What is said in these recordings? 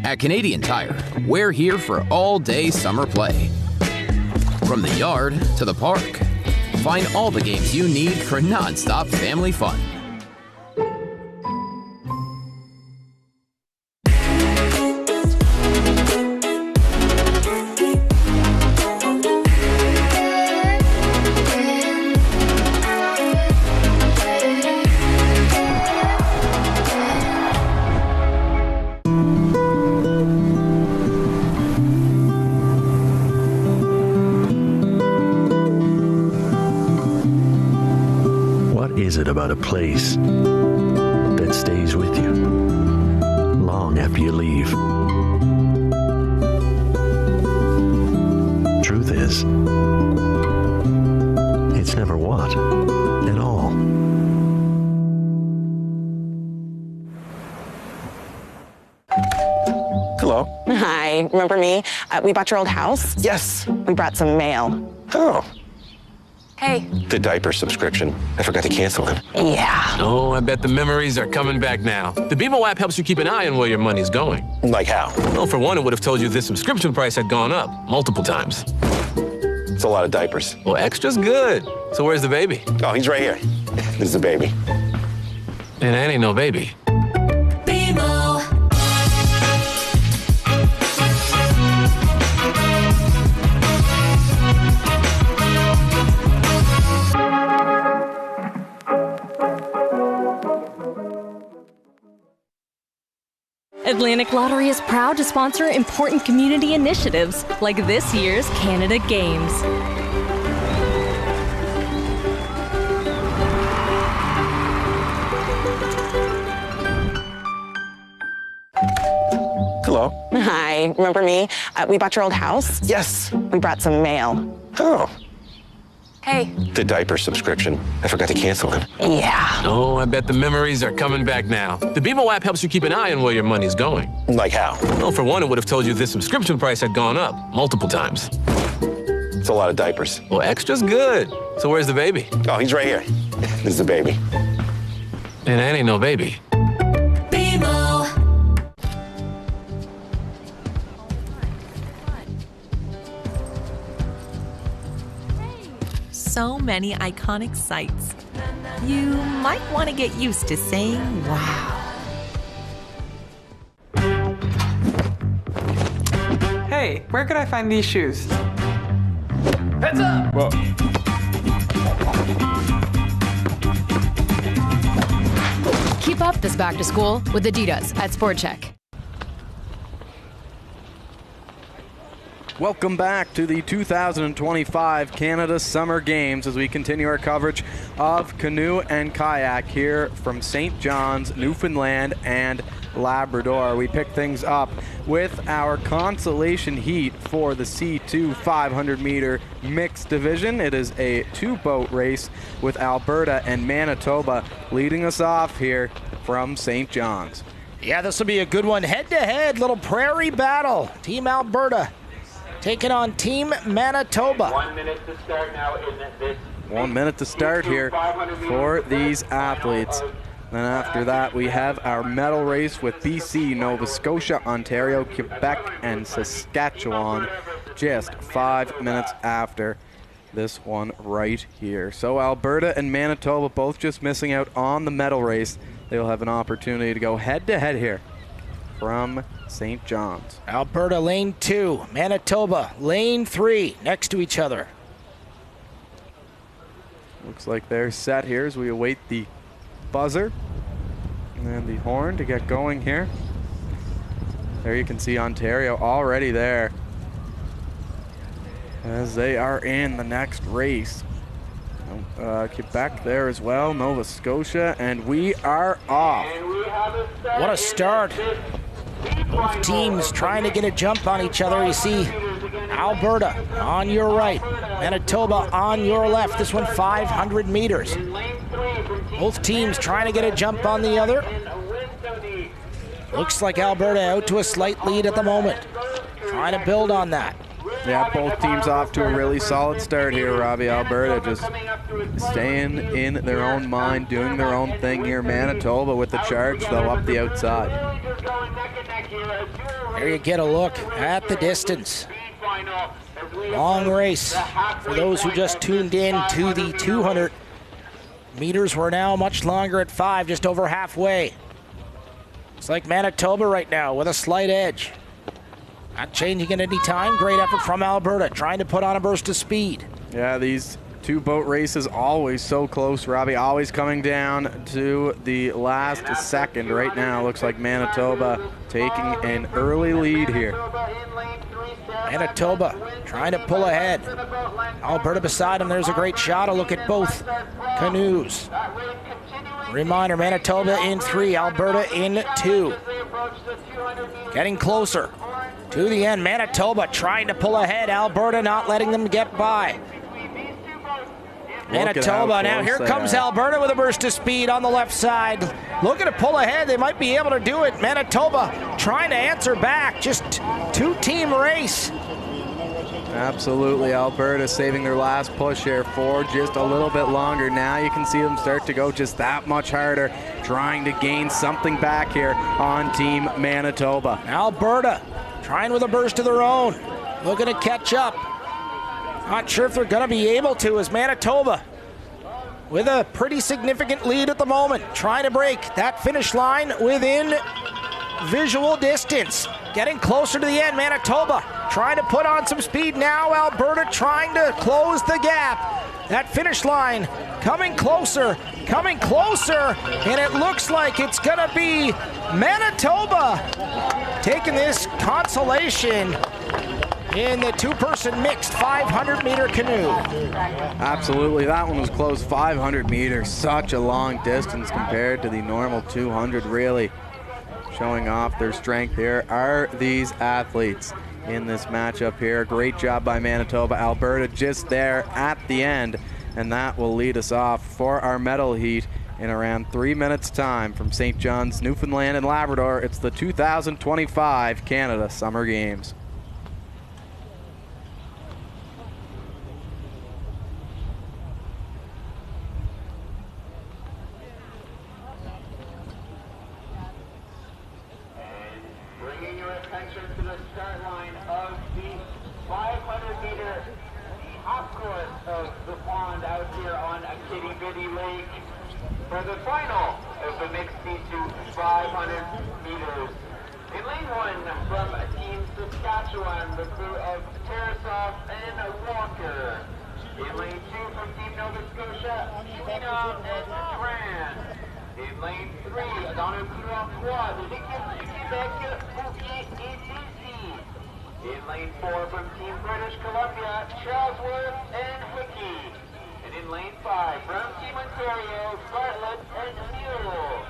At Canadian Tire, we're here for all-day summer play. From the yard to the park, find all the games you need for non-stop family fun. Is it about a place that stays with you long after you leave? Truth is, it's never what at all. Hello. Hi, remember me? We bought your old house. Yes. We brought some mail. Oh. Hey. The diaper subscription. I forgot to cancel it. Yeah. Oh, I bet the memories are coming back now. The BMO app helps you keep an eye on where your money's going. Like how? Well, for one, it would have told you this subscription price had gone up multiple times. It's a lot of diapers. Well, extra's good. So where's the baby? Oh, he's right here. This is the baby. And that ain't no baby. Atlantic Lottery is proud to sponsor important community initiatives like this year's Canada Games. Hello. Hi, remember me? We bought your old house. Yes. We brought some mail. Oh. Hey. The diaper subscription. I forgot to cancel it. Yeah. Oh, I bet the memories are coming back now. The BMO app helps you keep an eye on where your money's going. Like how? Well, for one, it would have told you this subscription price had gone up multiple times. It's a lot of diapers. Well, extra's good. So where's the baby? Oh, he's right here. This is the baby. And that ain't no baby. So many iconic sights. You might want to get used to saying wow. Hey, where could I find these shoes? Heads up! Whoa. Keep up this back to school with Adidas at Sport Check. Welcome back to the 2025 Canada Summer Games as we continue our coverage of canoe and kayak here from St. John's, Newfoundland and Labrador. We pick things up with our consolation heat for the C2 500-meter mixed division. It is a two-boat race with Alberta and Manitoba leading us off here from St. John's. Yeah, this will be a good one. Head-to-head, little prairie battle. Team Alberta taking on Team Manitoba. 1 minute to start now in this. 1 minute to start here for these athletes. Then after that, we have our medal race with BC, Nova Scotia, Ontario, Quebec, and Saskatchewan just 5 minutes after this one right here. So Alberta and Manitoba both just missing out on the medal race. They will have an opportunity to go head-to-head here from St. John's. Alberta lane 2, Manitoba lane 3, next to each other. Looks like they're set here as we await the buzzer and the horn to get going here. There you can see Ontario already there as they are in the next race. Quebec there as well, Nova Scotia, and we are off. What a start. Both teams trying to get a jump on each other. You see Alberta on your right, Manitoba on your left. This one 500 meters. Both teams trying to get a jump on the other. Looks like Alberta out to a slight lead at the moment. Trying to build on that. Yeah, both teams off to a really solid start here, Robbie. Alberta just staying in their own mind, doing their own thing here. Manitoba with the charge, though, up the outside. There you get a look at the distance. Long race. For those who just tuned in to the 200 meters, we're now much longer at 5, just over halfway. It's like Manitoba right now with a slight edge. Not changing at any time. Great effort from Alberta, trying to put on a burst of speed. Yeah, these two boat races always so close, Robbie. Always coming down to the last second. Right now, looks like Manitoba taking an early lead here. Manitoba trying to pull ahead. Alberta beside him. There's a great shot. A look at both canoes. Reminder, Manitoba in 3, Alberta in 2. Getting closer to the end. Manitoba trying to pull ahead. Alberta not letting them get by. Manitoba, now here comes Alberta with a burst of speed on the left side. Looking to pull ahead, they might be able to do it. Manitoba trying to answer back, just two-team race. Absolutely, Alberta saving their last push here for just a little bit longer. Now you can see them start to go just that much harder, trying to gain something back here on Team Manitoba. Alberta trying with a burst of their own, looking to catch up. Not sure if they're going to be able to, as Manitoba with a pretty significant lead at the moment, trying to break that finish line within visual distance. Getting closer to the end, Manitoba trying to put on some speed now. Alberta trying to close the gap. That finish line coming closer, and it looks like it's going to be Manitoba taking this Consolation in the two-person mixed 500-meter canoe. Absolutely, that one was close. 500 meters, such a long distance compared to the normal 200. Really showing off their strength here are these athletes in this matchup here. Great job by Manitoba. Alberta just there at the end, and that will lead us off for our medal heat in around 3 minutes time from St. John's, Newfoundland and Labrador. It's the 2025 Canada Summer Games. For the final of the mixed C2 500 meters. In lane 1 from Team Saskatchewan, the crew of Tarasov and Walker. In lane 2 from Team Nova Scotia, Chouinard and Tran. In lane 3, dans le couloir 3 de l'équipe du Québec, Bouvier et Lucy. In lane 4 from Team British Columbia, Charlesworth and Hickey. And in lane 5, from Team Ontario, Bartlett and Mule.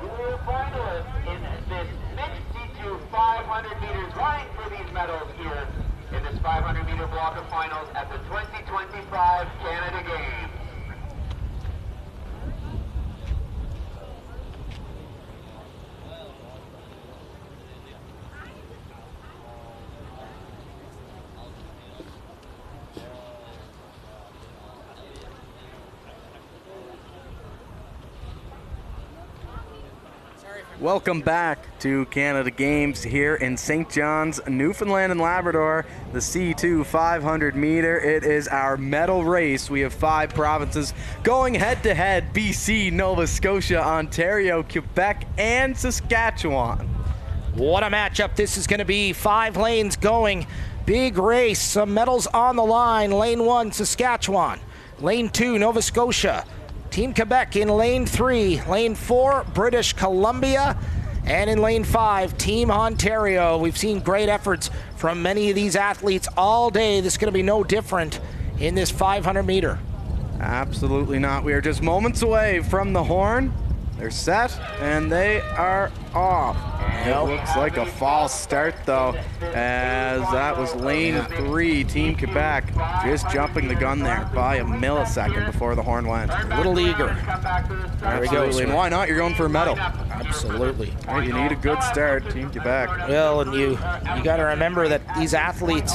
We were finalists in this mixed C2 500 meters, vying for these medals here in this 500-meter block of finals at the 2025 Canada Games. Welcome back to Canada Games here in St. John's, Newfoundland and Labrador, the C2 500 meter. It is our medal race. We have 5 provinces going head to head: BC, Nova Scotia, Ontario, Quebec, and Saskatchewan. What a matchup this is going to be. 5 lanes going. Big race. Some medals on the line. Lane 1, Saskatchewan. Lane 2, Nova Scotia. Team Quebec in lane 3, lane 4, British Columbia, and in lane 5, Team Ontario. We've seen great efforts from many of these athletes all day. This is going to be no different in this 500 meter. Absolutely not. We are just moments away from the horn. They're set, and they are off. It looks like a false start, though, as that was lane 3, Team Quebec, just jumping the gun there by a millisecond before the horn went. A little eager. Absolutely, and why not? You're going for a medal. Absolutely. Right, you need a good start, Team Quebec. Well, and you got to remember that these athletes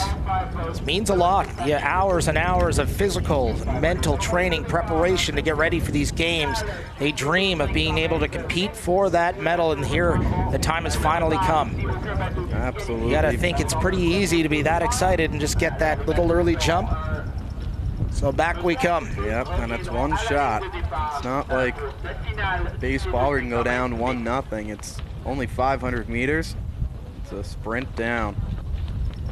This means a lot. The hours and hours of physical, mental training, preparation to get ready for these games. They dream of being able to compete for that medal, and here the time has finally come. Absolutely. You gotta think it's pretty easy to be that excited and just get that little early jump. So back we come. Yep, and it's one shot. It's not like baseball where you can go down 1-0. It's only 500 meters. It's a sprint down.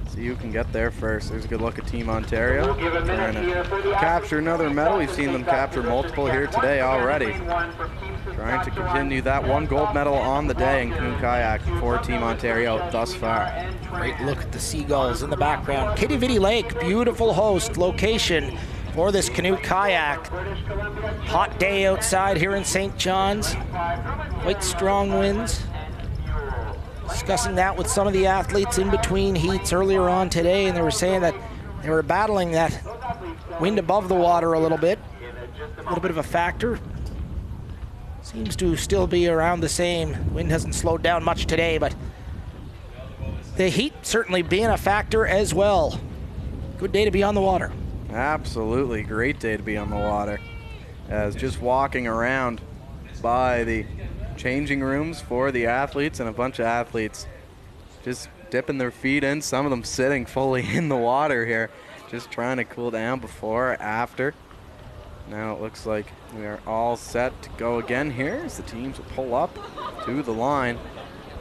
See who can get there first. There's a good look at Team Ontario. Trying to capture another medal. We've seen them capture multiple here today already. Trying to continue that one gold medal on the day in Canoe Kayak for Team Ontario thus far. Great look at the seagulls in the background. Kitty Vitty Lake, beautiful host location for this Canoe Kayak. Hot day outside here in St. John's. Quite strong winds. Discussing that with some of the athletes in between heats earlier on today, and they were saying that they were battling that wind above the water a little bit of a factor. Seems to still be around the same. Wind hasn't slowed down much today, but the heat certainly being a factor as well. Good day to be on the water. Absolutely, great day to be on the water. As just walking around by the changing rooms for the athletes, and a bunch of athletes just dipping their feet in, some of them sitting fully in the water here, just trying to cool down before or after. Now it looks like we are all set to go again here as the teams will pull up to the line,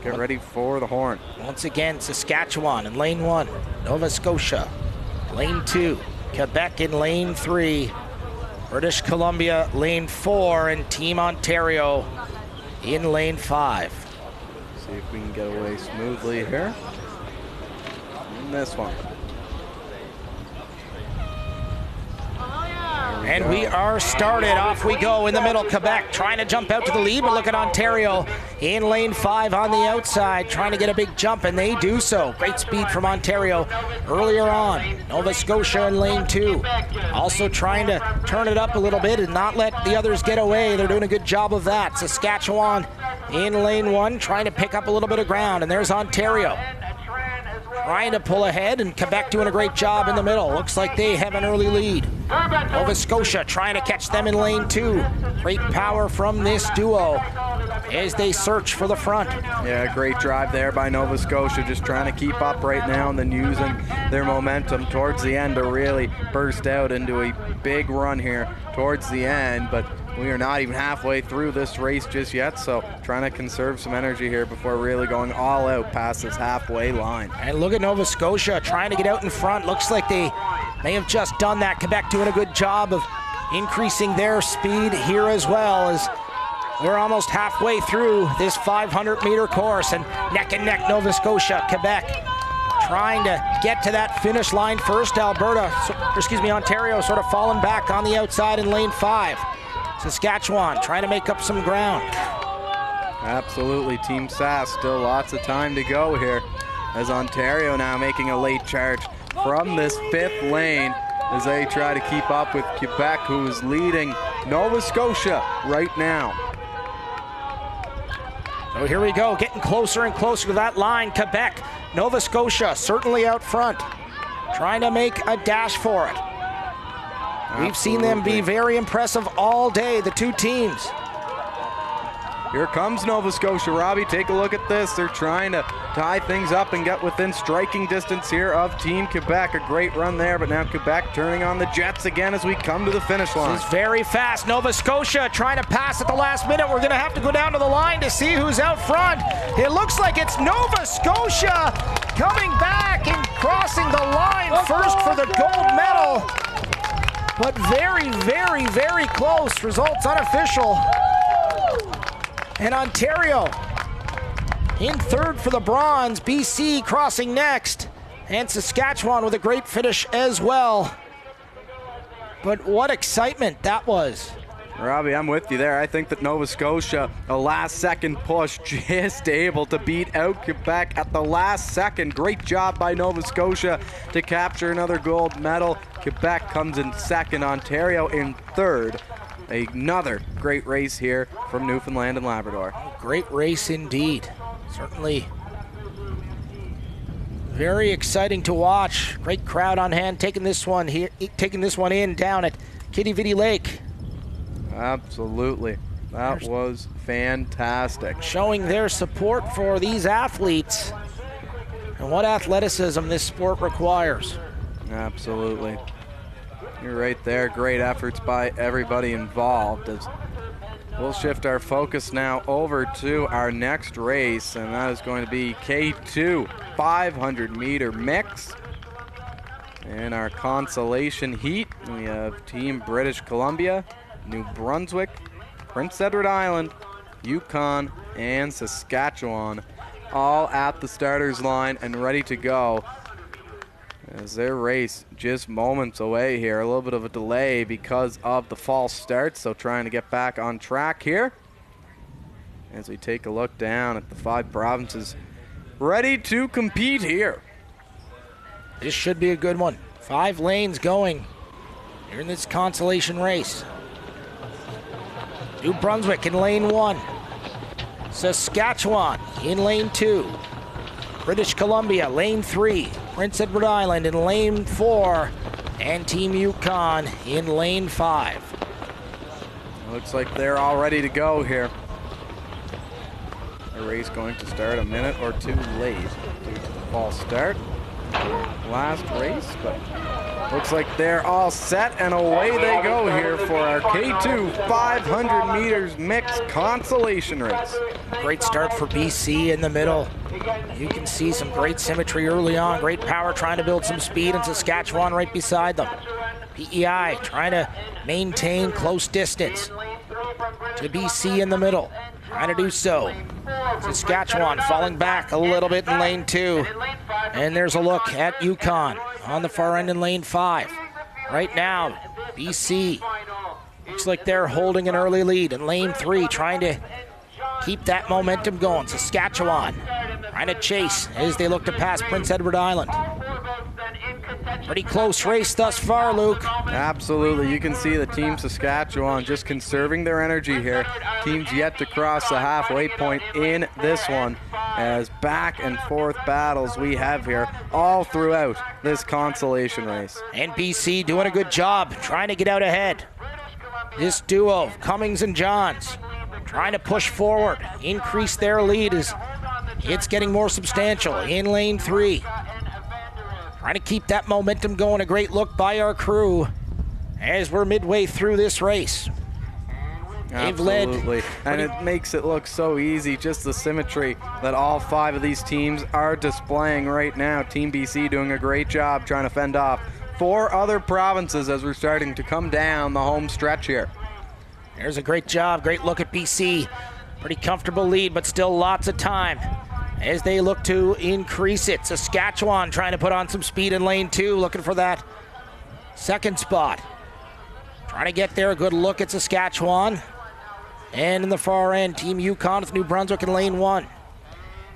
get ready for the horn. Once again, Saskatchewan in lane 1, Nova Scotia lane 2, Quebec in lane 3, British Columbia lane 4, and Team Ontario in lane 5. See if we can get away smoothly here in this one. And we are started. Off we go in the middle. Quebec trying to jump out to the lead, but look at Ontario in lane 5 on the outside, trying to get a big jump, and they do so. Great speed from Ontario earlier on. Nova Scotia in lane 2, also trying to turn it up a little bit and not let the others get away. They're doing a good job of that. Saskatchewan in lane 1, trying to pick up a little bit of ground, and there's Ontario trying to pull ahead, and Quebec doing a great job in the middle. Looks like they have an early lead. Nova Scotia trying to catch them in lane 2. Great power from this duo as they search for the front. Yeah, great drive there by Nova Scotia, just trying to keep up right now and then using their momentum towards the end to really burst out into a big run here towards the end. But we are not even halfway through this race just yet, so trying to conserve some energy here before really going all out past this halfway line. And look at Nova Scotia trying to get out in front. Looks like they may have just done that. Quebec doing a good job of increasing their speed here as well, as we're almost halfway through this 500-meter course, and neck Nova Scotia, Quebec trying to get to that finish line first. Ontario sort of falling back on the outside in lane 5. Saskatchewan trying to make up some ground. Absolutely, Team Sask, still lots of time to go here, as Ontario now making a late charge from this 5th lane as they try to keep up with Quebec, who is leading Nova Scotia right now. So here we go, getting closer and closer to that line. Quebec, Nova Scotia certainly out front, trying to make a dash for it. We've seen them be very impressive all day, the two teams. Here comes Nova Scotia. Robbie, take a look at this. They're trying to tie things up and get within striking distance here of Team Quebec. A great run there, but now Quebec turning on the jets again as we come to the finish line. This is very fast. Nova Scotia trying to pass at the last minute. We're going to have to go down to the line to see who's out front. It looks like it's Nova Scotia coming back and crossing the line first for the gold medal. But very, very, very close. Results unofficial. And Ontario in 3rd for the bronze. BC crossing next. And Saskatchewan with a great finish as well. But what excitement that was. Robbie, I'm with you there. I think that Nova Scotia, a last-second push, just able to beat out Quebec at the last second. Great job by Nova Scotia to capture another gold medal. Quebec comes in 2nd, Ontario in 3rd. Another great race here from Newfoundland and Labrador. Great race indeed. Certainly Very exciting to watch. Great crowd on hand taking this one in down at Kitty Vitty Lake. Absolutely. That was fantastic. Showing their support for these athletes and what athleticism this sport requires. Absolutely. You're right there. Great efforts by everybody involved. As we'll shift our focus now over to our next race, and that is going to be K2 500-meter mix. In our consolation heat, we have Team British Columbia, New Brunswick, Prince Edward Island, Yukon, and Saskatchewan all at the starter's line and ready to go. As their race just moments away here. A little bit of a delay because of the false start, so trying to get back on track here. As we take a look down at the 5 provinces ready to compete here. This should be a good one. 5 lanes going here in this consolation race. New Brunswick in lane 1. Saskatchewan in lane 2. British Columbia, lane 3. Prince Edward Island in lane 4. And Team Yukon in lane 5. Looks like they're all ready to go here. The race going to start a minute or 2 late due to the false start. Last race, but looks like they're all set and away they go here for our K2 500 meters mixed consolation race. Great start for BC in the middle. You can see some great symmetry early on, great power trying to build some speed, and Saskatchewan right beside them. PEI trying to maintain close distance to BC in the middle, trying to do so. Saskatchewan falling back a little bit in lane 2. And there's a look at Yukon on the far end in lane 5. Right now, BC looks like they're holding an early lead in lane 3, trying to keep that momentum going. Saskatchewan trying to chase as they look to pass Prince Edward Island. Pretty close race thus far, Luke. Absolutely. You can see the Team Saskatchewan just conserving their energy here. Teams yet to cross the halfway point in this one, as back and forth battles we have here all throughout this consolation race. And BC doing a good job trying to get out ahead. This duo, Cummings and Johns, trying to push forward, increase their lead as it's getting more substantial in lane 3. Trying to keep that momentum going. A great look by our crew as we're midway through this race. They've Absolutely. led. And it makes it look so easy, just the symmetry that all 5 of these teams are displaying right now. Team BC doing a great job trying to fend off 4 other provinces as we're starting to come down the home stretch here. There's a great job, great look at BC. Pretty comfortable lead, but still lots of time as they look to increase it. Saskatchewan trying to put on some speed in lane 2, looking for that second spot. Trying to get there, a good look at Saskatchewan. And in the far end, Team Yukon with New Brunswick in lane 1.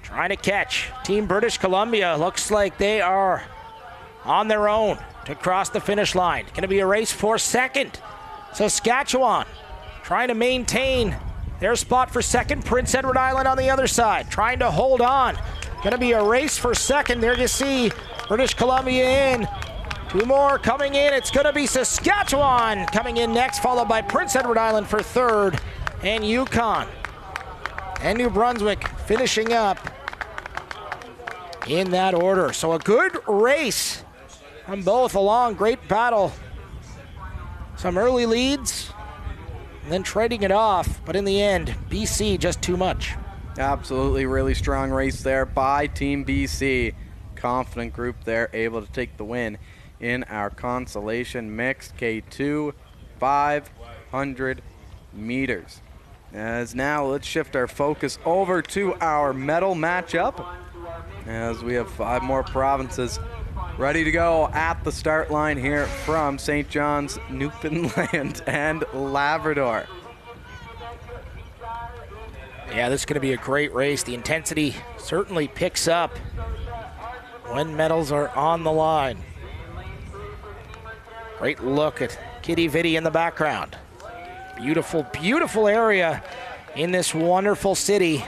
Trying to catch Team British Columbia. Looks like they are on their own to cross the finish line. Going to be a race for second. Saskatchewan trying to maintain their spot for second. Prince Edward Island on the other side, trying to hold on. Going to be a race for second. There you see British Columbia in. 2 more coming in. It's going to be Saskatchewan coming in next, followed by Prince Edward Island for third, and Yukon and New Brunswick finishing up in that order. So a good race from both along. Great battle. Some early leads, and then trading it off, but in the end, BC just too much. Absolutely, really strong race there by Team BC. Confident group there, able to take the win in our consolation mixed K2 500 meters. As now, let's shift our focus over to our medal matchup, as we have 5 more provinces ready to go at the start line here from St. John's, Newfoundland and Labrador. Yeah, this is going to be a great race. The intensity certainly picks up when medals are on the line. Great look at Kitty Vitty in the background. Beautiful, beautiful area in this wonderful city.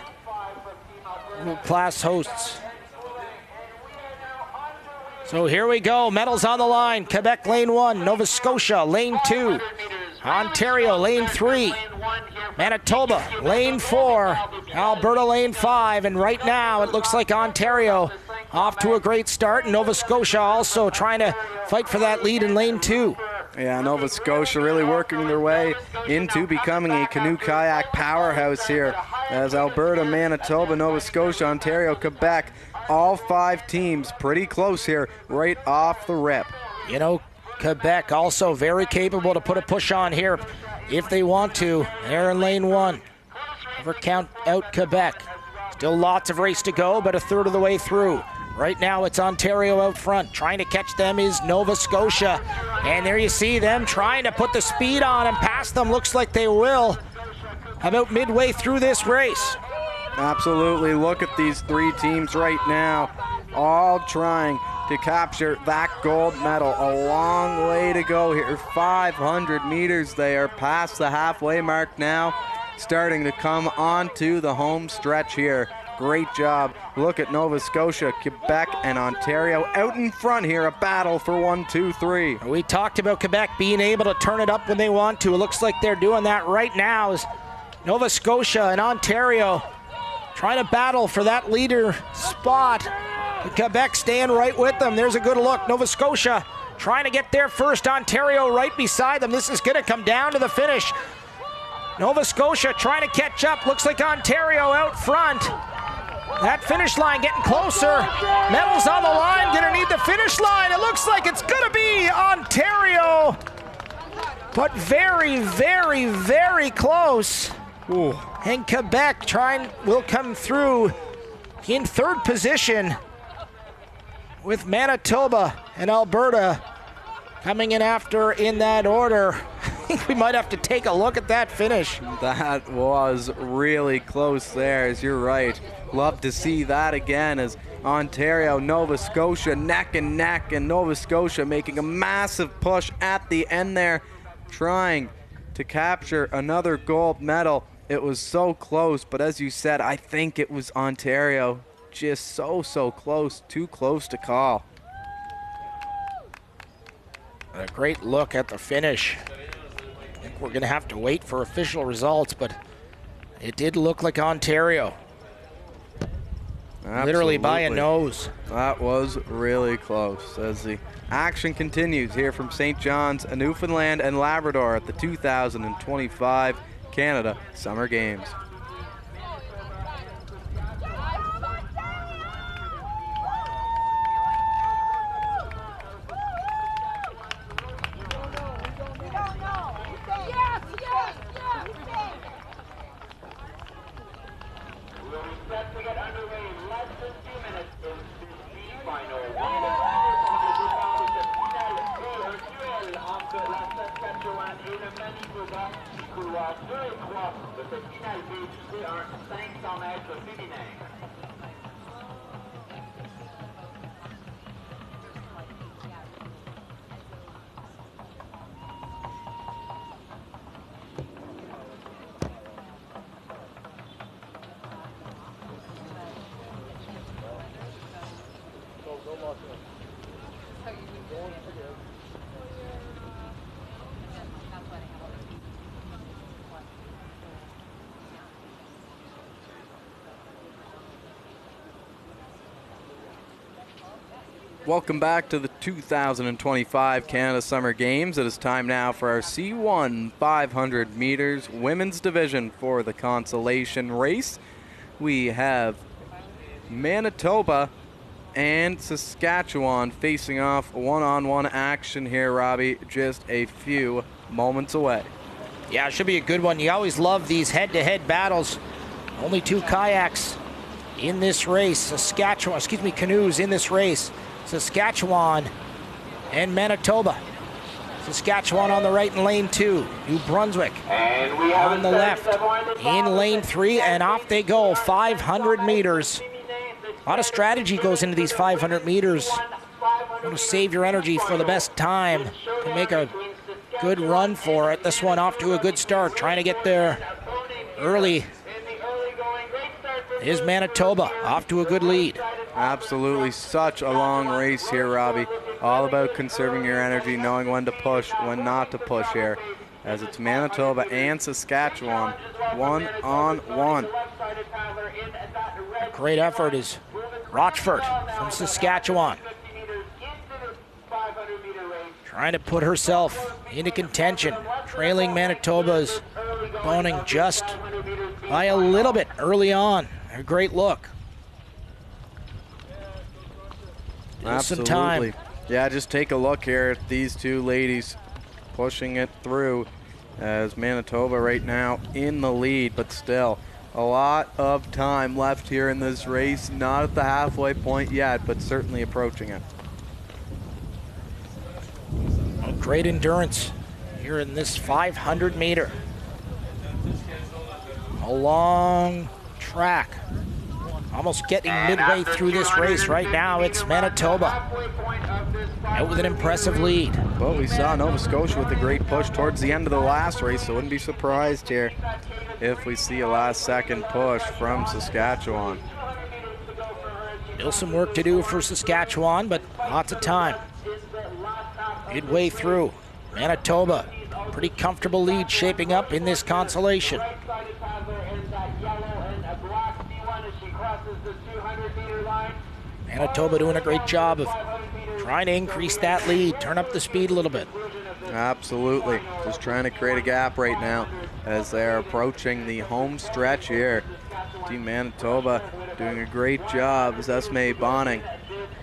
Class hosts So here we go. Medals on the line. Quebec lane 1, Nova Scotia lane 2, Ontario lane 3, Manitoba lane 4, Alberta lane 5, and right now it looks like Ontario off to a great start. Nova Scotia also trying to fight for that lead in lane 2. Yeah, Nova Scotia really working their way into becoming a canoe kayak powerhouse here, as Alberta, Manitoba, Nova Scotia, Ontario, Quebec, all 5 teams pretty close here right off the rip. You know, Quebec also very capable to put a push on here if they want to. They're in lane 1. Never count out Quebec. Still lots of race to go, but a third of the way through. Right now it's Ontario out front. Trying to catch them is Nova Scotia. And there you see them trying to put the speed on and pass them. Looks like they will about midway through this race. Absolutely. Look at these 3 teams right now, all trying to capture that gold medal. A long way to go here. 500 meters. They are past the halfway mark now, starting to come onto the home stretch here. Great job. Look at Nova Scotia, Quebec, and Ontario out in front here. A battle for 1, 2, 3. We talked about Quebec being able to turn it up when they want to. It looks like they're doing that right now as Nova Scotia and Ontario trying to battle for that leader spot. And Quebec staying right with them. There's a good look. Nova Scotia trying to get there first. Ontario right beside them. This is going to come down to the finish. Nova Scotia trying to catch up. Looks like Ontario out front. That finish line getting closer. Medals on the line. Going to need the finish line. It looks like it's going to be Ontario. But very, very, very close. Ooh. And Quebec will come through in third position, with Manitoba and Alberta coming in after in that order. I think we might have to take a look at that finish. That was really close there, as you're right. Love to see that again, as Ontario, Nova Scotia neck and neck, and Nova Scotia making a massive push at the end there, trying to capture another gold medal. It was so close, but as you said, I think it was Ontario. Just so close, too close to call. A great look at the finish. I think we're going to have to wait for official results, but it did look like Ontario. Absolutely. Literally by a nose. That was really close. As the action continues here from St. John's, Newfoundland and Labrador at the 2025 Canada Summer Games. Welcome back to the 2025 Canada Summer Games. It is time now for our C1 500 meters women's division for the Consolation race. We have Manitoba and Saskatchewan facing off one-on-one action here, Robbie, just a few moments away. Yeah, it should be a good one. You always love these head-to-head battles. Only 2 kayaks in this race. Canoes in this race. Saskatchewan and Manitoba. Saskatchewan on the right in lane 2. New Brunswick on the left in lane 3, and off they go. 500 meters. A lot of strategy goes into these 500 meters. You want to save your energy for the best time to make a good run for it. This one off to a good start, trying to get there early is Manitoba, off to a good lead. Absolutely, such a long race here, Robbie. All about conserving your energy, knowing when to push, when not to push here. As it's Manitoba and Saskatchewan, 1-on-1. A great effort is Rochford from Saskatchewan. Trying to put herself into contention. Trailing Manitoba's Boning just by a little bit early on. A great look. Absolutely. Some time. Yeah, just take a look here at these two ladies pushing it through, as Manitoba right now in the lead, but still a lot of time left here in this race. Not at the halfway point yet, but certainly approaching it. A great endurance here in this 500 meter. A long track. Almost getting midway through this race right now. It's Manitoba out with an impressive lead. Well, we saw Nova Scotia with a great push towards the end of the last race, so wouldn't be surprised here if we see a last second push from Saskatchewan. Still some work to do for Saskatchewan, but lots of time. Midway through, Manitoba, pretty comfortable lead shaping up in this Consolation. Manitoba doing a great job of trying to increase that lead, turn up the speed a little bit. Absolutely, just trying to create a gap right now as they're approaching the home stretch here. Team Manitoba doing a great job as Esme Bonning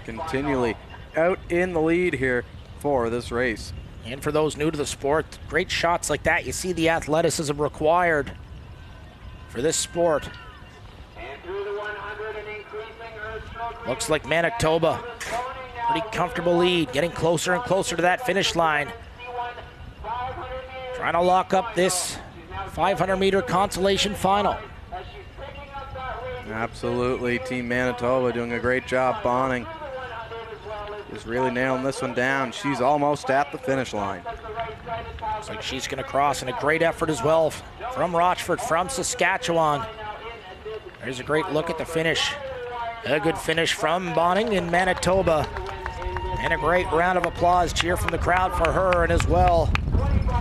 continually out in the lead here for this race. And for those new to the sport, great shots like that, you see the athleticism required for this sport. Looks like Manitoba, pretty comfortable lead, getting closer and closer to that finish line. Trying to lock up this 500-meter Consolation final. Absolutely, Team Manitoba doing a great job. Bonning is really nailing this one down. She's almost at the finish line. Looks like she's going to cross, and a great effort as well from Rochford, from Saskatchewan. There's a great look at the finish. A good finish from Bonning in Manitoba. And a great round of applause, cheer from the crowd for her, and as well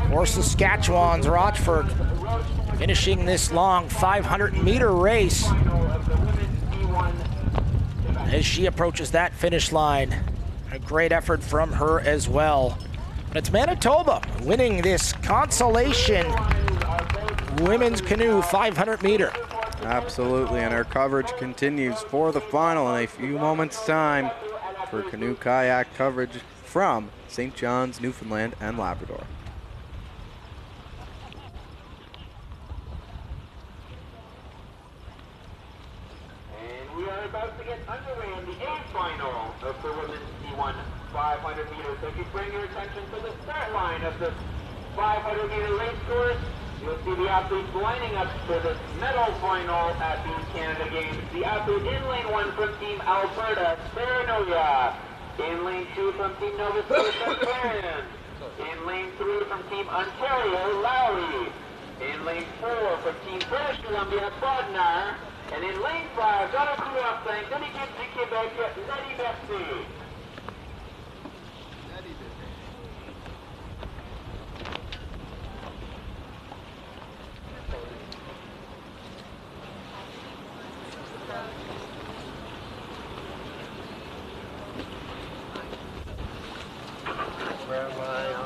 for Saskatchewan's Rochford, finishing this long 500-meter race as she approaches that finish line. A great effort from her as well. But it's Manitoba winning this Consolation Women's Canoe 500 meter. Absolutely, and our coverage continues for the final in a few moments' time for Canoe Kayak coverage from St. John's, Newfoundland and Labrador. And we are about to get underway in the A final of the women's C1 500 meters. So if you bring your attention to the start line of this 500 meter race course, you'll see the athletes lining up for this medal final at these Canada Games. The athlete in lane 1 from Team Alberta, Saranoia. In lane 2 from Team Nova Scotia, Clarence. In lane 3 from Team Ontario, Lowry. In lane 4 from Team British Columbia, Bodnar. And in lane 5, dans le coup en 5, de l'équipe du Québec, Zadie Bercy.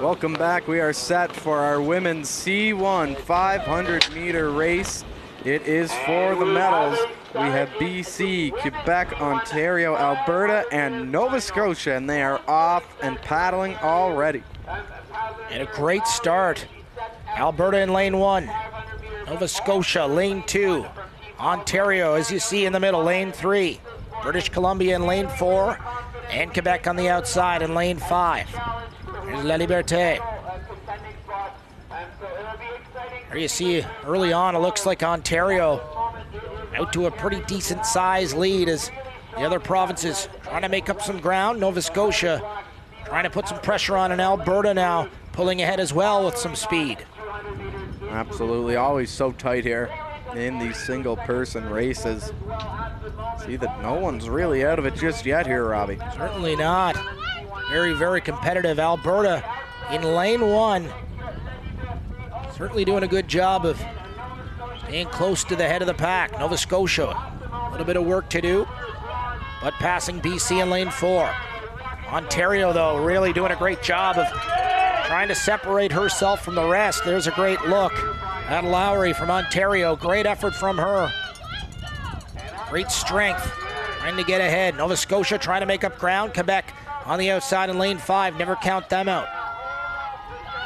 Welcome back. We are set for our women's C1 500 meter race. It is for the medals. We have BC, Quebec, Ontario, Alberta, and Nova Scotia, and they are off and paddling already. And a great start. Alberta in lane 1. Nova Scotia, lane 2. Ontario, as you see in the middle, lane 3. British Columbia in lane 4. And Quebec on the outside in lane 5. Here's La Liberté. There you see early on, it looks like Ontario out to a pretty decent size lead as the other provinces trying to make up some ground. Nova Scotia trying to put some pressure on, and Alberta now pulling ahead as well with some speed. Absolutely, always so tight here in these single person races. See that no one's really out of it just yet here, Robbie. Certainly not. Very, very competitive. Alberta in lane 1. Certainly doing a good job of staying close to the head of the pack. Nova Scotia, a little bit of work to do, but passing BC in lane 4. Ontario, though, really doing a great job of trying to separate herself from the rest. There's a great look at Lowry from Ontario. Great effort from her. Great strength, trying to get ahead. Nova Scotia trying to make up ground. Quebec on the outside in lane 5. Never count them out.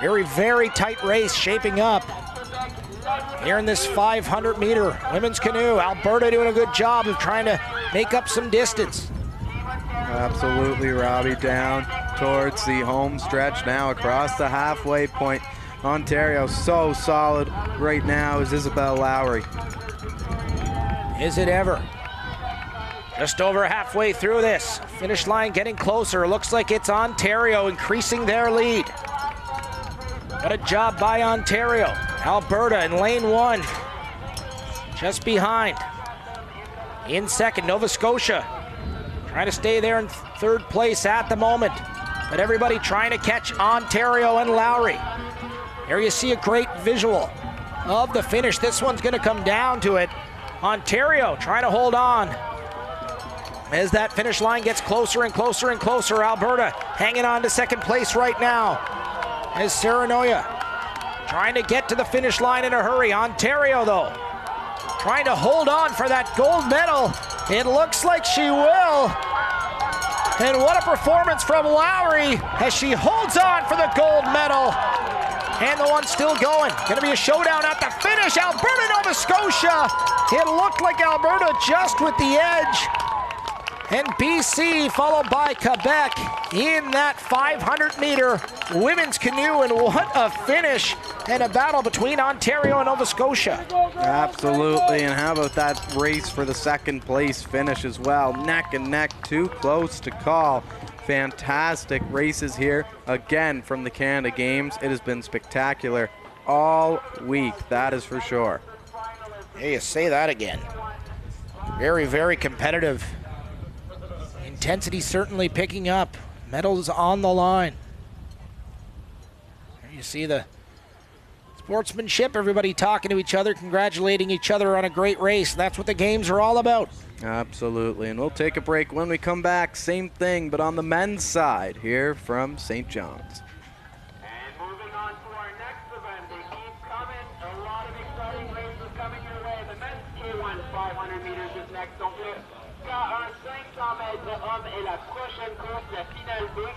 Very, very tight race shaping up here in this 500-meter women's canoe. Alberta doing a good job of trying to make up some distance. Absolutely, Robbie, down towards the home stretch now across the halfway point. Ontario so solid right now is Isabel Lowry. Is it ever? Just over halfway through this. Finish line getting closer. Looks like it's Ontario increasing their lead. What a job by Ontario. Alberta in lane 1. Just behind. In second, Nova Scotia. Trying to stay there in third place at the moment. But everybody trying to catch Ontario and Lowry. Here you see a great visual of the finish. This one's going to come down to it. Ontario trying to hold on as that finish line gets closer and closer and closer. Alberta hanging on to second place right now as Serenoya trying to get to the finish line in a hurry. Ontario, though, trying to hold on for that gold medal. It looks like she will. And what a performance from Lowry as she holds on for the gold medal. And the one's still going. Going to be a showdown at the finish. Alberta, Nova Scotia. It looked like Alberta just with the edge. And BC followed by Quebec in that 500-meter women's canoe. And what a finish and a battle between Ontario and Nova Scotia. Absolutely, and how about that race for the second place finish as well? Neck and neck, too close to call. Fantastic races here again from the Canada Games. It has been spectacular all week, that is for sure. Hey, you say that again. Very, very competitive. Intensity certainly picking up. Medals on the line. There you see the sportsmanship, everybody talking to each other, congratulating each other on a great race. That's what the games are all about. Absolutely, and we'll take a break. When we come back, same thing, but on the men's side here from St. John's. And moving on to our next event, they keep coming. A lot of exciting races coming your way. The men's K1 500 meters is next. Donc, le K1 500 mètres hommes est la prochaine course, la finale B.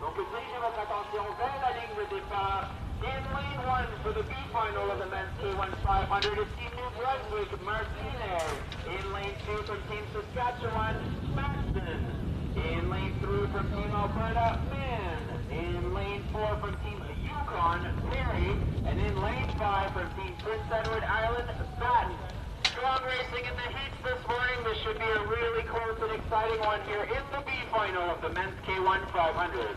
Donc, dirigez votre attention vers la ligne de départ. In lane 1 for the B final of the men's K1 500 is Team New Brunswick, Martinez. In lane 2 from Team Saskatchewan, Maxton. In lane 3 from Team Alberta, Mann. In lane 4 from Team Yukon, Perry. And in lane 5 from Team Prince Edward Island, Batten. Strong racing in the heats this morning. This should be a really close and exciting one here in the B final of the men's K1 500.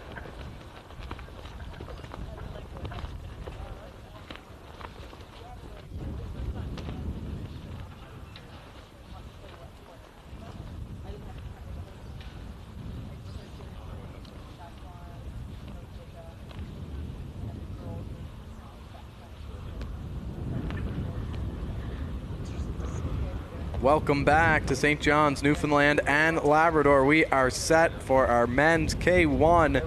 Welcome back to St. John's, Newfoundland and Labrador. We are set for our men's K1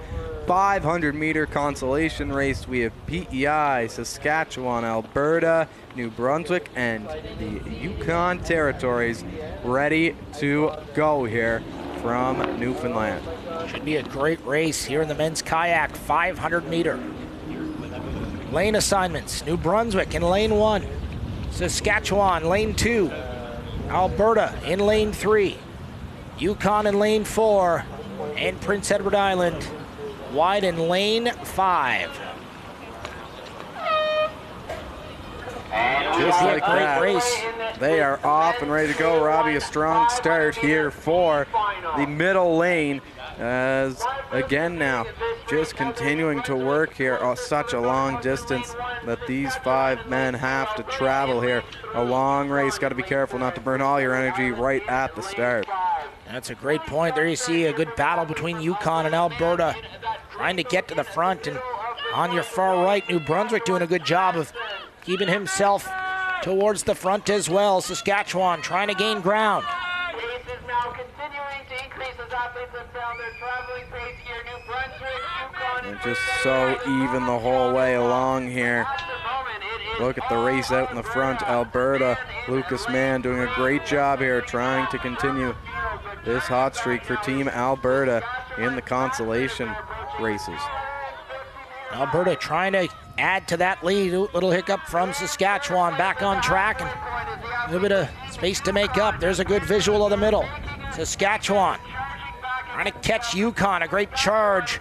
500-meter consolation race. We have PEI, Saskatchewan, Alberta, New Brunswick, and the Yukon territories ready to go here from Newfoundland. Should be a great race here in the men's kayak 500-meter. Lane assignments, New Brunswick in lane 1, Saskatchewan lane 2, Alberta in lane 3, Yukon in lane 4, and Prince Edward Island wide in lane 5. Just like that, race. They are off and ready to go. Robbie, a strong start here for the middle lane as again now just continuing to work here. Oh, such a long distance that these 5 men have to travel here. A long race. Got to be careful not to burn all your energy right at the start. That's a great point. There you see a good battle between Yukon and Alberta, trying to get to the front. And on your far right, New Brunswick doing a good job of keeping himself towards the front as well. Saskatchewan trying to gain ground. Pace is now continuing to increase as athletes have found their traveling pace here. New Brunswick, Yukon, And just so even the whole way along here. Look at the race out in the front. Alberta, Lucas Mann doing a great job here trying to continue this hot streak for Team Alberta in the consolation races. Alberta trying to add to that lead. Little hiccup from Saskatchewan, back on track, and a little bit of space to make up. There's a good visual of the middle. Saskatchewan trying to catch Yukon. A great charge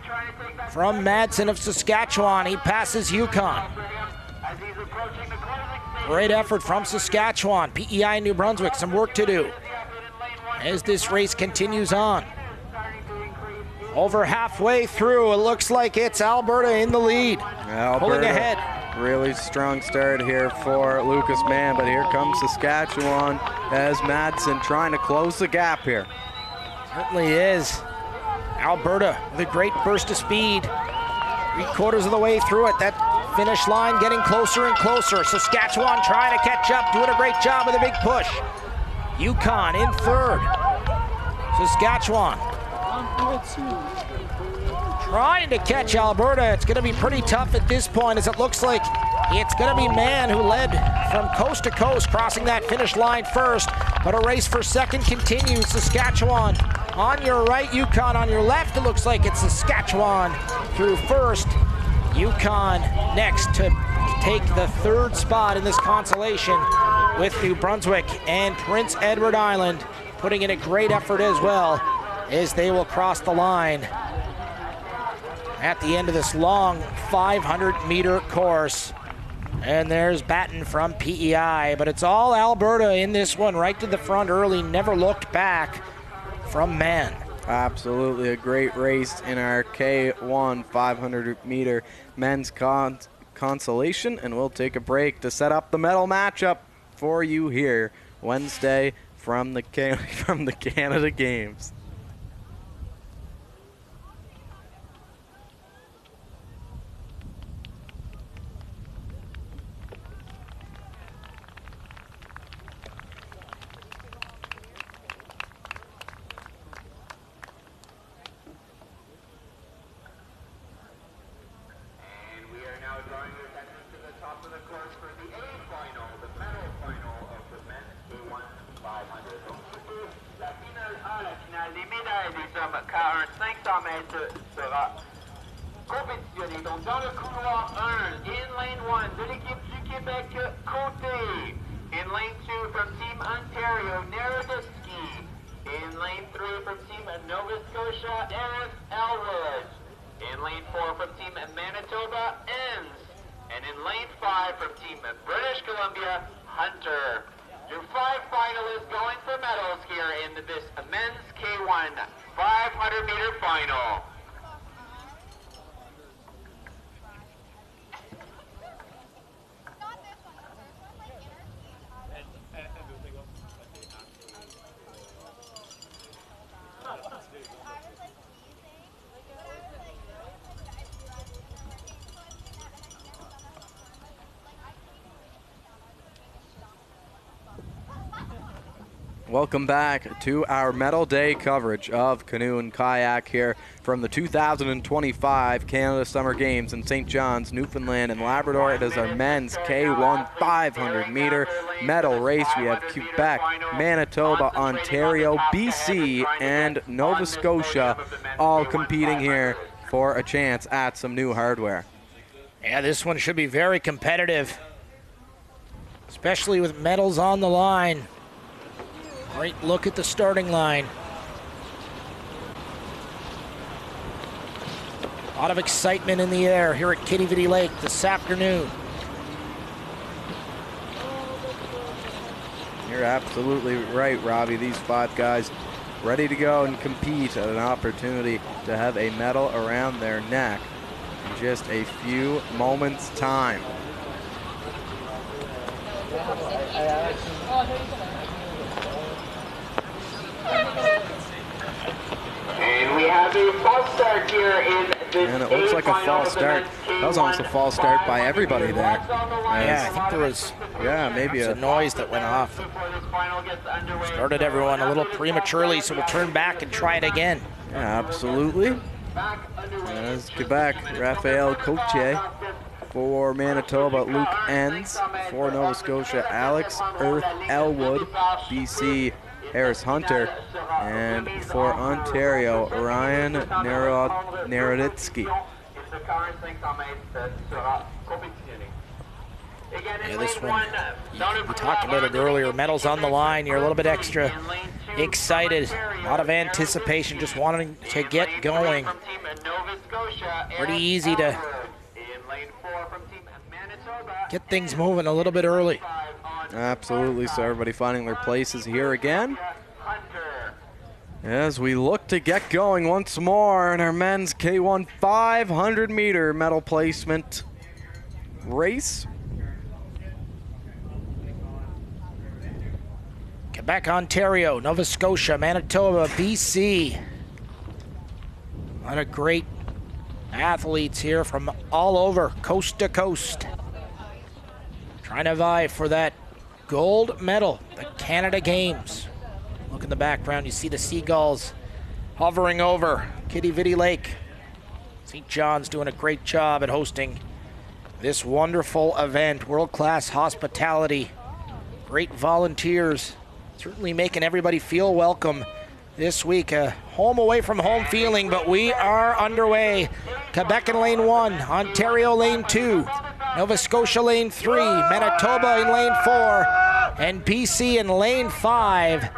from Madsen of Saskatchewan. He passes Yukon. Great effort from Saskatchewan. PEI New Brunswick, some work to do as this race continues on. Over halfway through, it looks like it's Alberta in the lead. Alberta, pulling ahead. Really strong start here for Lucas Mann, but here comes Saskatchewan as Madsen trying to close the gap here. Certainly is. Alberta with a great burst of speed. 3/4 of the way through it. That finish line getting closer and closer. Saskatchewan trying to catch up, doing a great job with a big push. Yukon in third. Saskatchewan trying to catch Alberta. It's going to be pretty tough at this point, as it looks like it's going to be Mann who led from coast to coast, crossing that finish line first. But a race for second continues. Saskatchewan on your right, Yukon on your left. It looks like it's Saskatchewan through first. Yukon next to take the third spot in this consolation, with New Brunswick and Prince Edward Island putting in a great effort as well, as they will cross the line at the end of this long 500-meter course. And there's Batten from PEI, but it's all Alberta in this one, right to the front early, never looked back from Mann. Absolutely a great race in our K1 500-meter men's consolation, and we'll take a break to set up the medal matchup for you here Wednesday from the Canada Games. Compétitionné. Donc dans le couloir 1, in lane 1 de l'équipe du Québec côté. In lane 2 from Team Ontario, Narodowski. In lane 3 from Team Nova Scotia, Eric Elwood. In lane 4 from Team Manitoba, Enns. And in lane 5 from Team British Columbia, Hunter. Your 5 finalists going for medals here in this men's K1 500-meter final. Welcome back to our medal day coverage of canoe and kayak here from the 2025 Canada Summer Games in St. John's, Newfoundland and Labrador. It is our men's K1 500-meter medal race. We have Quebec, Manitoba, Ontario, BC, and Nova Scotia all competing here for a chance at some new hardware. Yeah, this one should be very competitive, especially with medals on the line. Great look at the starting line. A lot of excitement in the air here at Kitty Lake this afternoon. You're absolutely right, Robbie. These 5 guys ready to go and compete at an opportunity to have a medal around their neck in just a few moments' time. And we have a false start here in this And it looks like a false start. That was almost a false start by everybody there. Yeah, I think there was maybe a noise that went off. Started everyone a little prematurely, so we'll turn back and try it again. Yeah, absolutely. As Quebec, Raphael Coche. For Manitoba, Luke Enns. For Nova Scotia, Alex Earth Elwood. BC, Harris Hunter. And for Ontario, Ryan Naroditsky. Yeah, this one, we talked about it earlier, medals on the line, you're a little bit extra excited, a lot of anticipation, just wanting to get going. Pretty easy to get things moving a little bit early. Absolutely, so everybody finding their places here again. As we look to get going once more in our men's K1 500-meter medal placement race. Quebec, Ontario, Nova Scotia, Manitoba, BC. A lot of great athletes here from all over, coast to coast. Trying to vie for that gold medal, the Canada Games. Look in the background, you see the seagulls hovering over Kitty Vitty Lake. St. John's doing a great job at hosting this wonderful event. World-class hospitality, great volunteers, certainly making everybody feel welcome this week. A home away from home feeling, but we are underway. Quebec in lane 1, Ontario lane 2, Nova Scotia lane 3, Manitoba in lane 4, and BC in lane 5.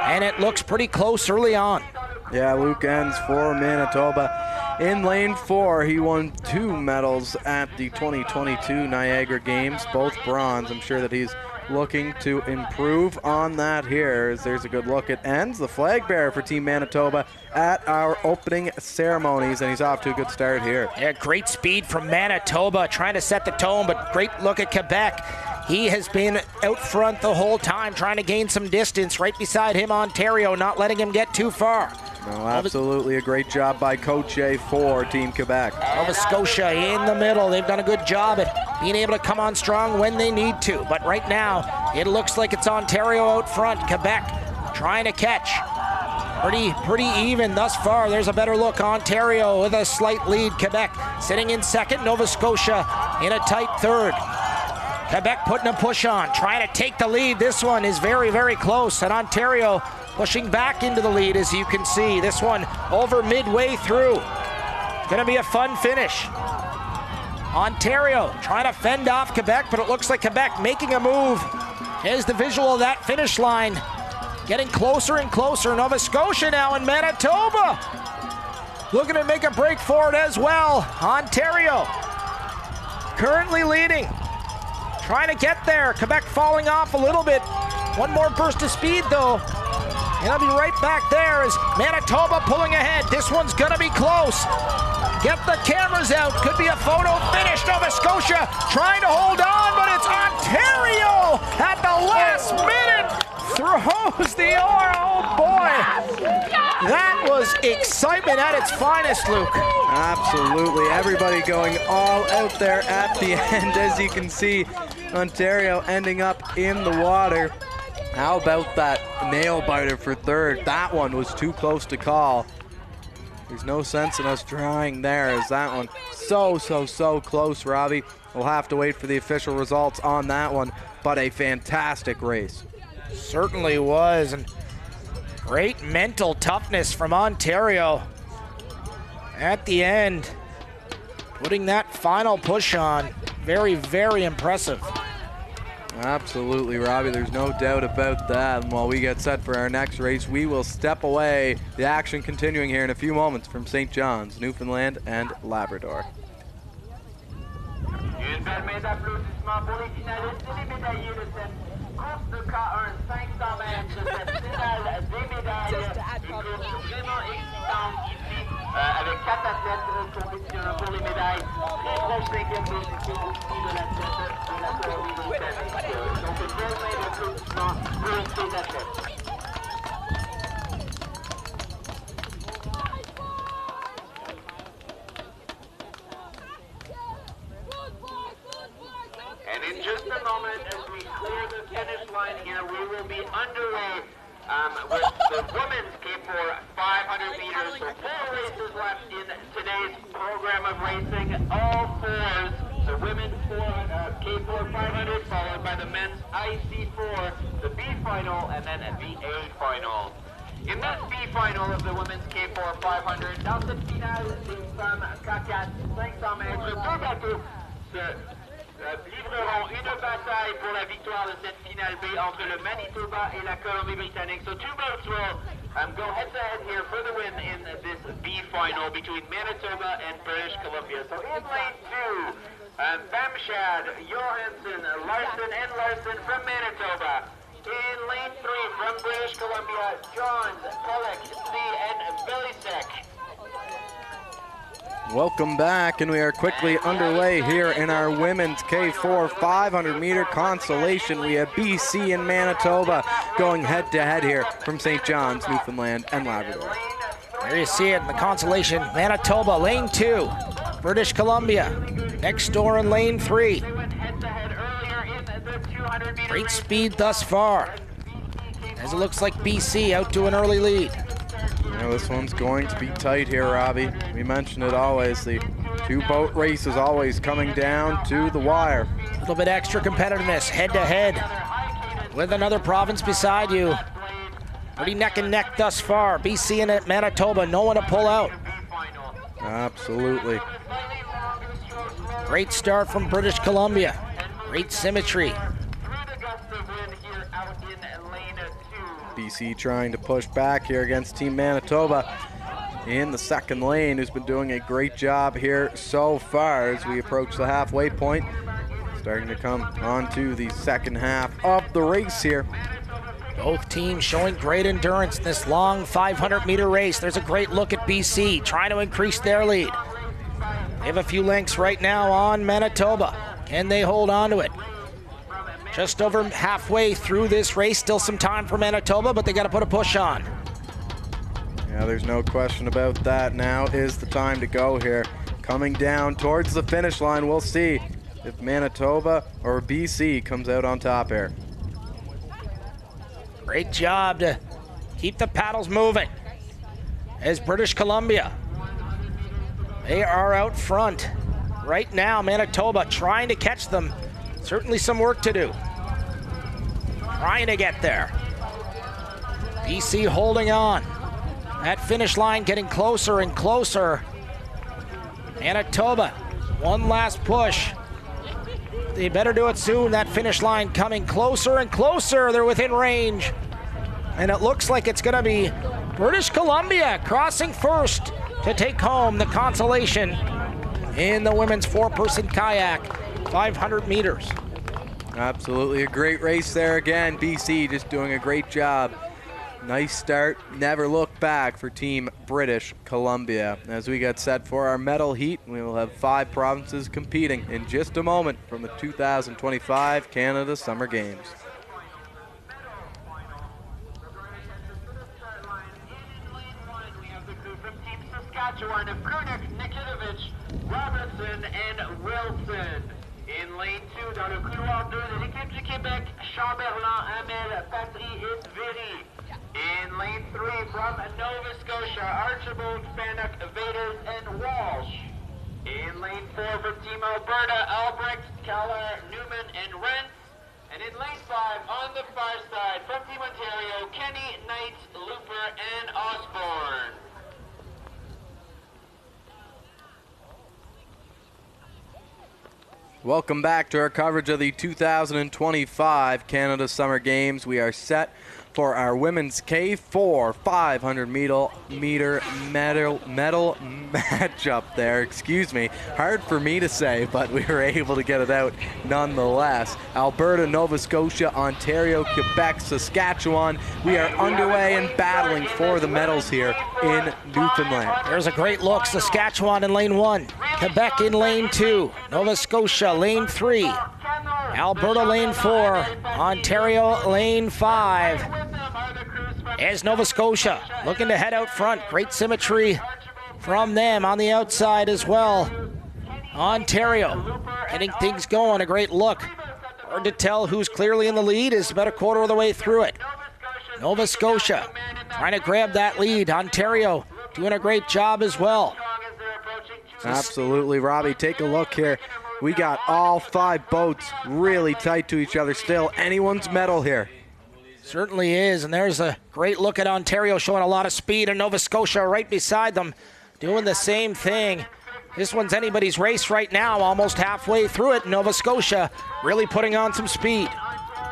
And it looks pretty close early on. Yeah, Luke Enns for Manitoba. In lane 4, he won 2 medals at the 2022 Niagara Games, both bronze. I'm sure that he's looking to improve on that here, as there's a good look at Enns, the flag bearer for Team Manitoba at our opening ceremonies, and he's off to a good start here. Yeah, great speed from Manitoba, trying to set the tone, but great look at Quebec. He has been out front the whole time, trying to gain some distance. Right beside him, Ontario, not letting him get too far. No, absolutely a great job by Coach A for Team Quebec. Nova Scotia in the middle. They've done a good job at being able to come on strong when they need to. But right now, it looks like it's Ontario out front. Quebec trying to catch. Pretty even thus far. There's a better look. Ontario with a slight lead. Quebec sitting in second. Nova Scotia in a tight third. Quebec putting a push on, trying to take the lead. This one is very, very close, and Ontario pushing back into the lead, as you can see. This one over midway through. Gonna be a fun finish. Ontario trying to fend off Quebec, but it looks like Quebec making a move. Here's the visual of that finish line. Getting closer and closer. Nova Scotia now in Manitoba. Looking to make a break for it as well. Ontario currently leading. Trying to get there. Quebec falling off a little bit. One more burst of speed though. And I'll be right back there as Manitoba pulling ahead. This one's gonna be close. Get the cameras out. Could be a photo finish. Nova Scotia trying to hold on, but it's Ontario at the last minute. Throws the oar. Oh boy. That was excitement at its finest, Luke. Absolutely. Everybody going all out there at the end, as you can see. Ontario ending up in the water. How about that nail biter for third? That one was too close to call. There's no sense in us trying there, as that one so close, Robbie. We'll have to wait for the official results on that one, but a fantastic race. Certainly was, and great mental toughness from Ontario at the end, putting that final push on. Very, very impressive. Absolutely, Robbie. There's no doubt about that. And while we get set for our next race, we will step away. The action continuing here in a few moments from St. John's, Newfoundland and Labrador. Une belle main d'applaudissements pour les finalistes et les médaillés de cette course de K1 500 mètres de cette finale des médailles. Une course vraiment excitante ici, avec 4 athlètes compétitionnant pour les médailles. Très proche 5e position aussi de l'athlète de la Colombie-Britannique. Donc une belle main d'applaudissement pour ces athlètes. And in just a moment, as we clear the finish line here, we will be underway with the women's K4 500 meters. So 4 races left in today's program of racing. All 4s, the women's K4 500, followed by the men's IC4, the B final, and then the A final. In this B final of the women's K4 500, dans cette finale des femmes K4 500 mètres, 2 bateaux livreront une bataille pour la victoire de cette finale B entre le Manitoba et la Colombie-Britannique. So 2 boats will go head-to-head here for the win in this B final between Manitoba and British Columbia. So in lane 2, Bamshad, Johansson, Larson from Manitoba. In lane 3 from British Columbia, Johns, Pollock, and Belisek. Welcome back, and we are quickly underway here in our women's K4 500-meter Consolation. We have BC and Manitoba going head-to-head here from St. John's, Newfoundland and Labrador. There you see it in the Consolation. Manitoba, lane 2. British Columbia, next door in lane 3. Great speed thus far, as it looks like BC out to an early lead. Yeah, this one's going to be tight here, Robbie. We mentioned it always. The 2-boat race is always coming down to the wire. A little bit extra competitiveness, head-to-head with another province beside you. Pretty neck and neck thus far. BC and Manitoba, no one to pull out. Absolutely. Great start from British Columbia. Great symmetry. BC trying to push back here against Team Manitoba in the second lane, who's been doing a great job here so far as we approach the halfway point. Starting to come onto the second half of the race here. Both teams showing great endurance in this long 500-meter race. There's a great look at BC trying to increase their lead. They have a few lengths right now on Manitoba. Can they hold on to it? Just over halfway through this race, still some time for Manitoba, but they got to put a push on. Yeah, there's no question about that. Now is the time to go here. Coming down towards the finish line, we'll see if Manitoba or BC comes out on top here. Great job to keep the paddles moving. As British Columbia, they are out front. Right now, Manitoba trying to catch them. Certainly some work to do. Trying to get there. BC holding on. That finish line getting closer and closer. Manitoba, one last push. They better do it soon. That finish line coming closer and closer. They're within range. And it looks like it's going to be British Columbia crossing first to take home the Consolation in the women's 4-person kayak, 500 meters. Absolutely a great race there again. BC just doing a great job. Nice start, never look back for Team British Columbia. As we get set for our medal heat, we will have 5 provinces competing in just a moment from the 2025 Canada Summer Games. Saskatchewan of Kurnik, Nikitovich, Robertson, and Wilson. In lane 2, dans le couloir 2 de l'équipe du Québec, Chamberlain, Hamel, Patry et Véry. In lane 3 from Nova Scotia, Archibald, Fanuc, Vaders, and Walsh. In lane 4 for Team Alberta, Albrecht, Keller, Newman, and Rentz. And in lane 5 on the far side from Team Ontario, Kenny, Knight, Looper, and Osborne. Welcome back to our coverage of the 2025 Canada Summer Games. We are set for our women's K4 500 meter medal matchup there. Excuse me. Hard for me to say, but we were able to get it out nonetheless. Alberta, Nova Scotia, Ontario, Quebec, Saskatchewan. We are underway and battling for the medals here in Newfoundland. There's a great look. Saskatchewan in lane 1. Quebec in lane 2. Nova Scotia lane 3. Alberta lane 4. Ontario lane 5. As Nova Scotia looking to head out front. Great symmetry from them on the outside as well. Ontario getting things going. A great look. Hard to tell who's clearly in the lead. Is about a quarter of the way through it. Nova Scotia trying to grab that lead. Ontario doing a great job as well. Absolutely, Robbie. Take a look here. We got all 5 boats really tight to each other still. Anyone's medal here. Certainly is, and there's a great look at Ontario showing a lot of speed, and Nova Scotia right beside them doing the same thing. This one's anybody's race right now, almost halfway through it. Nova Scotia really putting on some speed.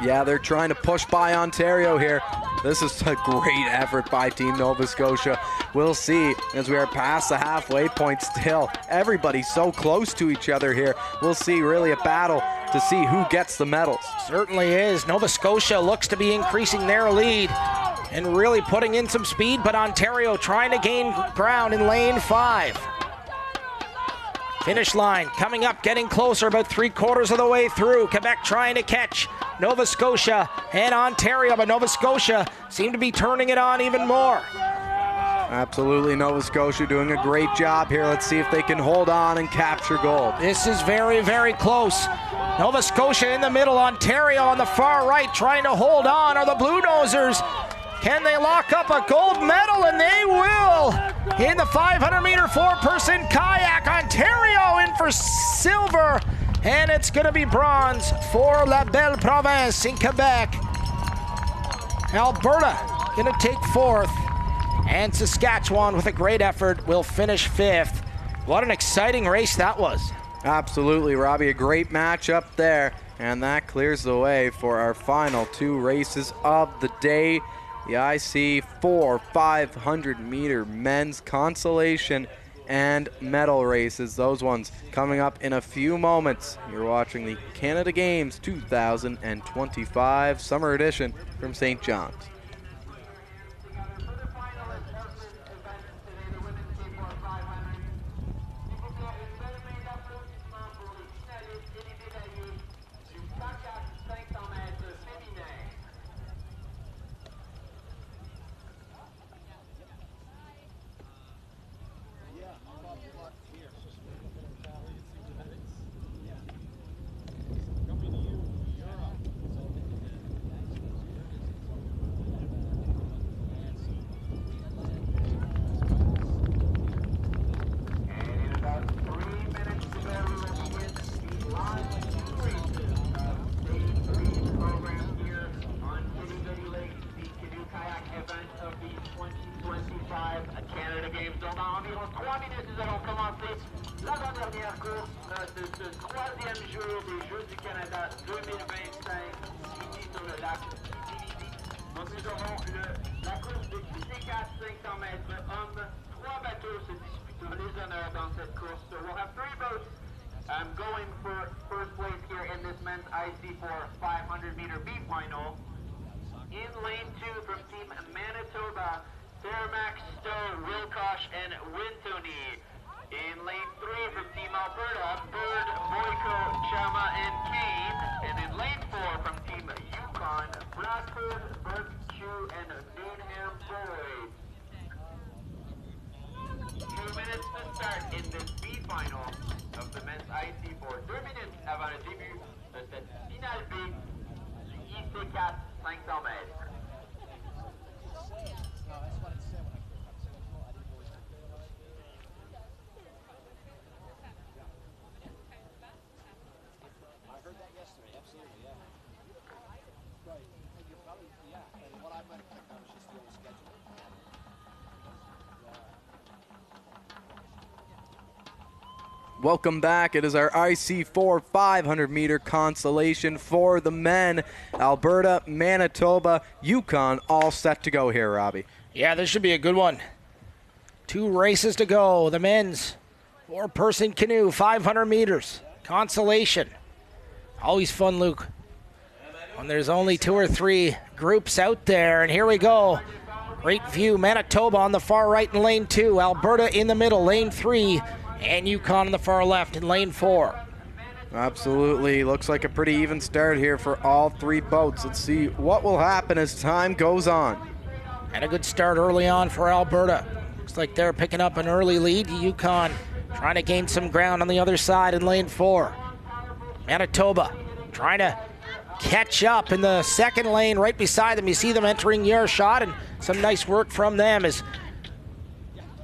Yeah, they're trying to push by Ontario here. This is a great effort by Team Nova Scotia. We'll see as we are past the halfway point still. Everybody's so close to each other here. We'll see really a battle to see who gets the medals. Certainly is. Nova Scotia looks to be increasing their lead and really putting in some speed, but Ontario trying to gain ground in lane 5. Finish line coming up, getting closer, about 3/4 of the way through. Quebec trying to catch Nova Scotia and Ontario, but Nova Scotia seem to be turning it on even more. Absolutely, Nova Scotia doing a great job here. Let's see if they can hold on and capture gold. This is very, very close. Nova Scotia in the middle, Ontario on the far right trying to hold on. Are the Blue Nosers? Can they lock up a gold medal? And they will. In the 500 meter 4-person kayak, Ontario in for silver. And it's going to be bronze for La Belle Province in Quebec. Alberta going to take 4th. And Saskatchewan, with a great effort, will finish 5th. What an exciting race that was. Absolutely, Robbie. A great match up there. And that clears the way for our final 2 races of the day. The IC4 500 meter men's consolation and medal races. Those ones coming up in a few moments. You're watching the Canada Games 2025 Summer Edition from St. John's. Canada Games. Donc dans environ 3 minutes, nous allons commencer l'avant-dernière course de ce 3e jour des Jeux du Canada 2025 ici sur le lac Trinity. Donc nous aurons la course de IC4 500 mètres hommes. 3 bateaux se disputeront les honneurs dans cette course. So we'll have 3 boats going for first place here in this men's IC4 500 meter B final. In lane 2 from Team Manitoba, Fairmax, Stowe, Wilcosh, and Wintoni. In lane 3 from Team Alberta, Bird, Boyko, Chama, and Kane. And in lane 4 from Team Yukon, Bradford, Burke, Chew, and Newnham Boyd. 2 minutes to start in this B final of the men's IC4. 2 minutes avant le début de cette finale B du IC4 500 mètres. Welcome back. It is our IC4 500-meter consolation for the men. Alberta, Manitoba, Yukon all set to go here, Robbie. Yeah, this should be a good one. 2 races to go. The men's 4-person canoe, 500 meters. Consolation. Always fun, Luke, when there's only 2 or 3 groups out there. And here we go. Great view. Manitoba on the far right in lane 2. Alberta in the middle, lane 3. And Yukon on the far left in lane 4. Absolutely. Looks like a pretty even start here for all 3 boats. Let's see what will happen as time goes on. And a good start early on for Alberta. Looks like they're picking up an early lead. Yukon trying to gain some ground on the other side in lane 4. Manitoba trying to catch up in the second lane right beside them. You see them entering your shot, and some nice work from them as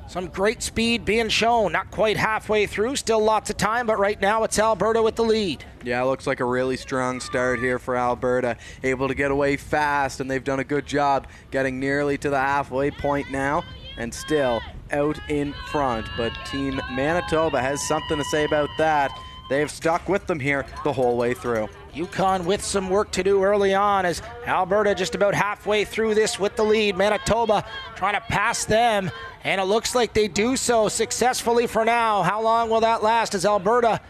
some great speed being shown. Not quite halfway through, still lots of time, but right now it's Alberta with the lead. Yeah, looks like a really strong start here for Alberta. Able to get away fast, and they've done a good job getting nearly to the halfway point now, and still out in front. But Team Manitoba has something to say about that. They've stuck with them here the whole way through. Yukon with some work to do early on as Alberta just about halfway through this with the lead. Manitoba trying to pass them, and it looks like they do so successfully for now. How long will that last? As Alberta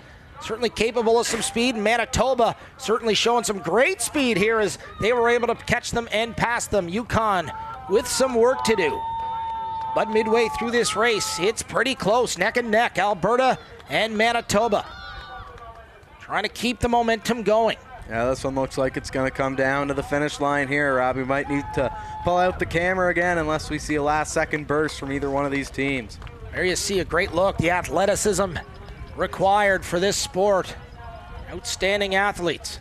certainly capable of some speed, and Manitoba certainly showing some great speed here as they were able to catch them and pass them. Yukon with some work to do. But midway through this race, it's pretty close, neck and neck, Alberta and Manitoba. Trying to keep the momentum going. Yeah, this one looks like it's going to come down to the finish line here, Rob. We might need to pull out the camera again unless we see a last-second burst from either one of these teams. There you see a great look, the athleticism required for this sport. Outstanding athletes.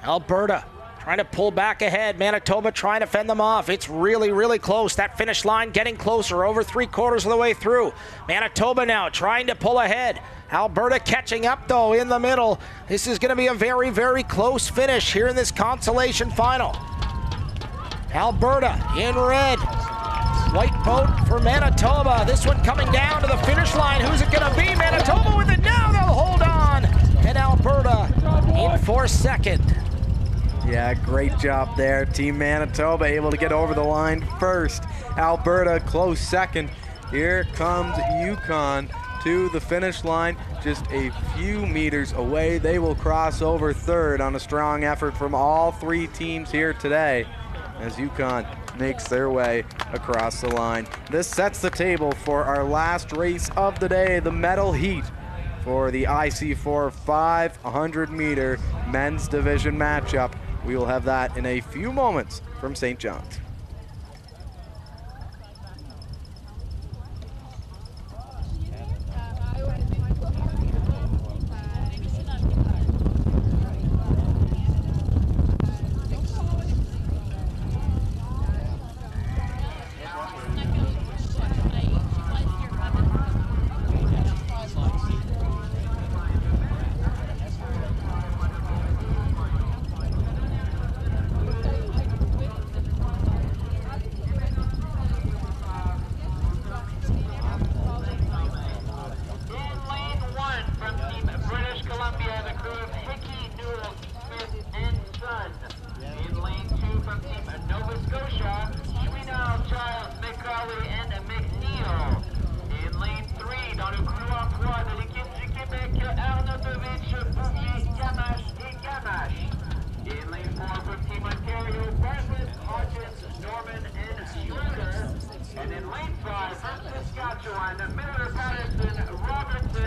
Alberta trying to pull back ahead. Manitoba trying to fend them off. It's really, really close. That finish line getting closer, over 3/4 of the way through. Manitoba now trying to pull ahead. Alberta catching up, though, in the middle. This is going to be a very, very close finish here in this consolation final. Alberta in red. White boat for Manitoba. This one coming down to the finish line. Who's it going to be? Manitoba with it now. They'll hold on. And Alberta in for second. Yeah, great job there. Team Manitoba able to get over the line first. Alberta close second. Here comes Yukon to the finish line, just a few meters away. They will cross over third on a strong effort from all 3 teams here today as Yukon makes their way across the line. This sets the table for our last race of the day, the medal heat for the IC4 500-meter men's division matchup. We will have that in a few moments from St. John's.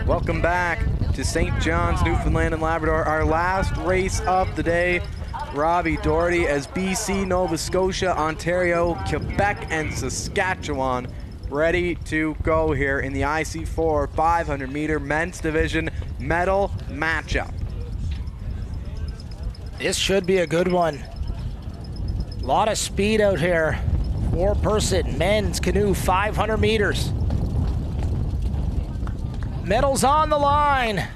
Welcome back to St. John's, Newfoundland and Labrador, our last race of the day. Robbie Doherty as BC, Nova Scotia, Ontario, Quebec, and Saskatchewan ready to go here in the IC4 500-meter men's division medal matchup. This should be a good one. A lot of speed out here. 4-person men's canoe, 500 meters. Medals on the line.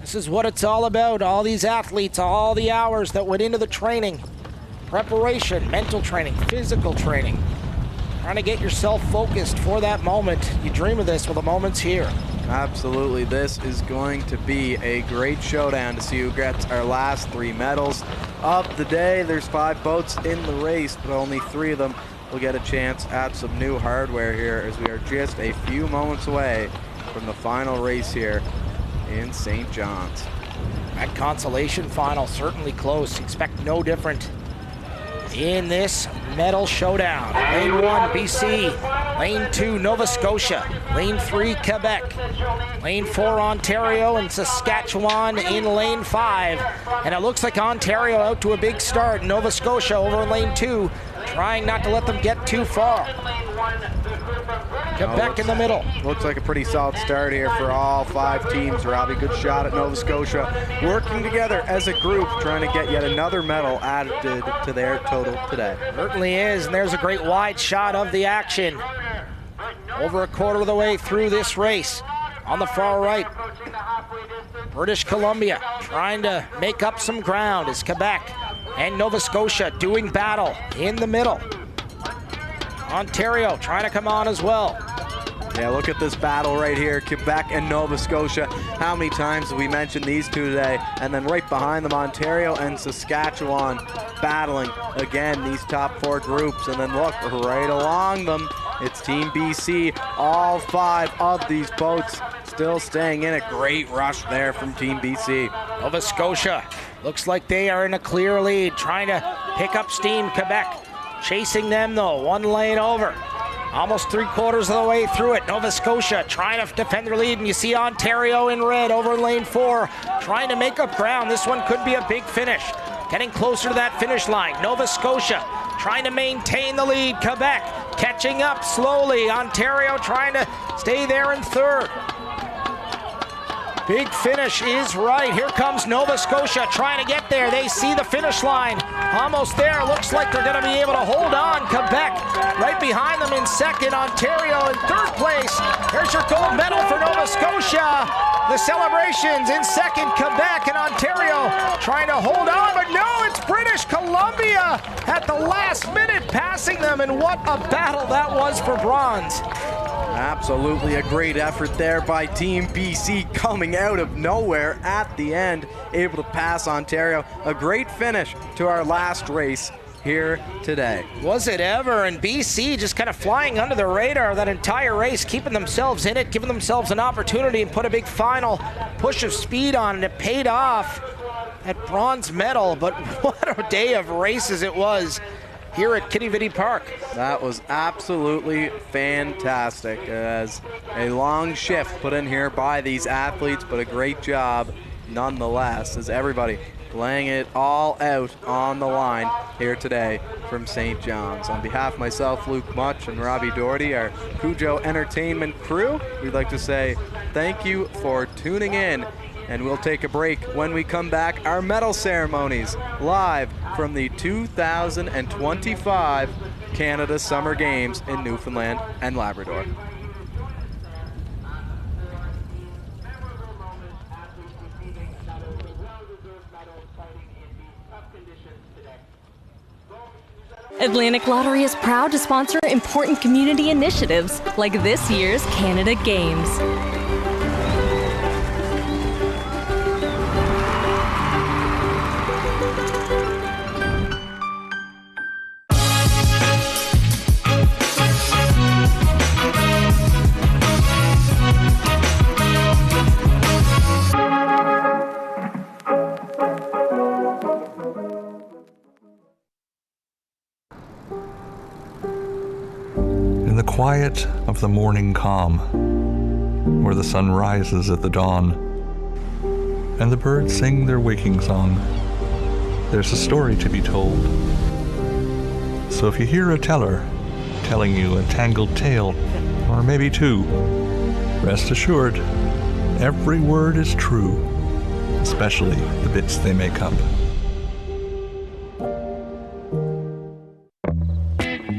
This is what it's all about. All these athletes, all the hours that went into the training, preparation, mental training, physical training. trying to get yourself focused for that moment. You dream of this, well, the moment's here. Absolutely, this is going to be a great showdown to see who gets our last 3 medals of the day. There's 5 boats in the race, but only 3 of them will get a chance at some new hardware here, as we are just a few moments away from the final race here in St. John's. That Consolation final certainly close. Expect no different in this medal showdown. Lane 1, BC. Lane 2, Nova Scotia. Lane 3, Quebec. Lane 4, Ontario and Saskatchewan in lane 5. And it looks like Ontario out to a big start. Nova Scotia over in lane 2, trying not to let them get too far. Quebec in the middle. Looks like a pretty solid start here for all 5 teams, Robbie. Good shot at Nova Scotia. Working together as a group, trying to get yet another medal added to their total today. Certainly is, and there's a great wide shot of the action. Over a quarter of the way through this race. On the far right, British Columbia trying to make up some ground as Quebec and Nova Scotia doing battle in the middle. Ontario trying to come on as well. Yeah, look at this battle right here, Quebec and Nova Scotia. How many times have we mentioned these two today? And then right behind them, Ontario and Saskatchewan battling again, these top 4 groups. And then look, right along them, it's Team BC. All 5 of these boats still staying in. A great rush there from Team BC. Nova Scotia looks like they are in a clear lead, trying to pick up steam. Quebec chasing them though, 1 lane over. Almost 3/4 of the way through it. Nova Scotia trying to defend their lead, and you see Ontario in red over in lane 4, trying to make up ground. This one could be a big finish. Getting closer to that finish line. Nova Scotia trying to maintain the lead. Quebec catching up slowly. Ontario trying to stay there in 3rd. Big finish is right. Here comes Nova Scotia trying to get there. They see the finish line. Almost there. Looks like they're going to be able to hold on. Quebec right behind them in 2nd. Ontario in 3rd place. There's your gold medal for Nova Scotia. The celebrations in 2nd. Quebec and Ontario trying to hold on. But no, it's British Columbia at the last minute passing them. And what a battle that was for bronze. Absolutely a great effort there by Team BC, coming out of nowhere at the end, able to pass Ontario. A great finish to our last race here today. Was it ever? And BC just kind of flying under the radar that entire race, keeping themselves in it, giving themselves an opportunity and put a big final push of speed on, and it paid off. That bronze medal, but what a day of races it was here at Kitty Vitty Park. That was absolutely fantastic, as a long shift put in here by these athletes, but a great job nonetheless, as everybody laying it all out on the line here today from St. John's. On behalf of myself, Luke Much, and Robbie Doherty, our Cujo Entertainment crew, we'd like to say thank you for tuning in. And we'll take a break. When we come back, our medal ceremonies live from the 2025 Canada Summer Games in Newfoundland and Labrador. Atlantic Lottery is proud to sponsor important community initiatives like this year's Canada Games. In the quiet of the morning calm, where the sun rises at the dawn, and the birds sing their waking song, there's a story to be told. So if you hear a teller telling you a tangled tale, or maybe 2, rest assured, every word is true, especially the bits they make up.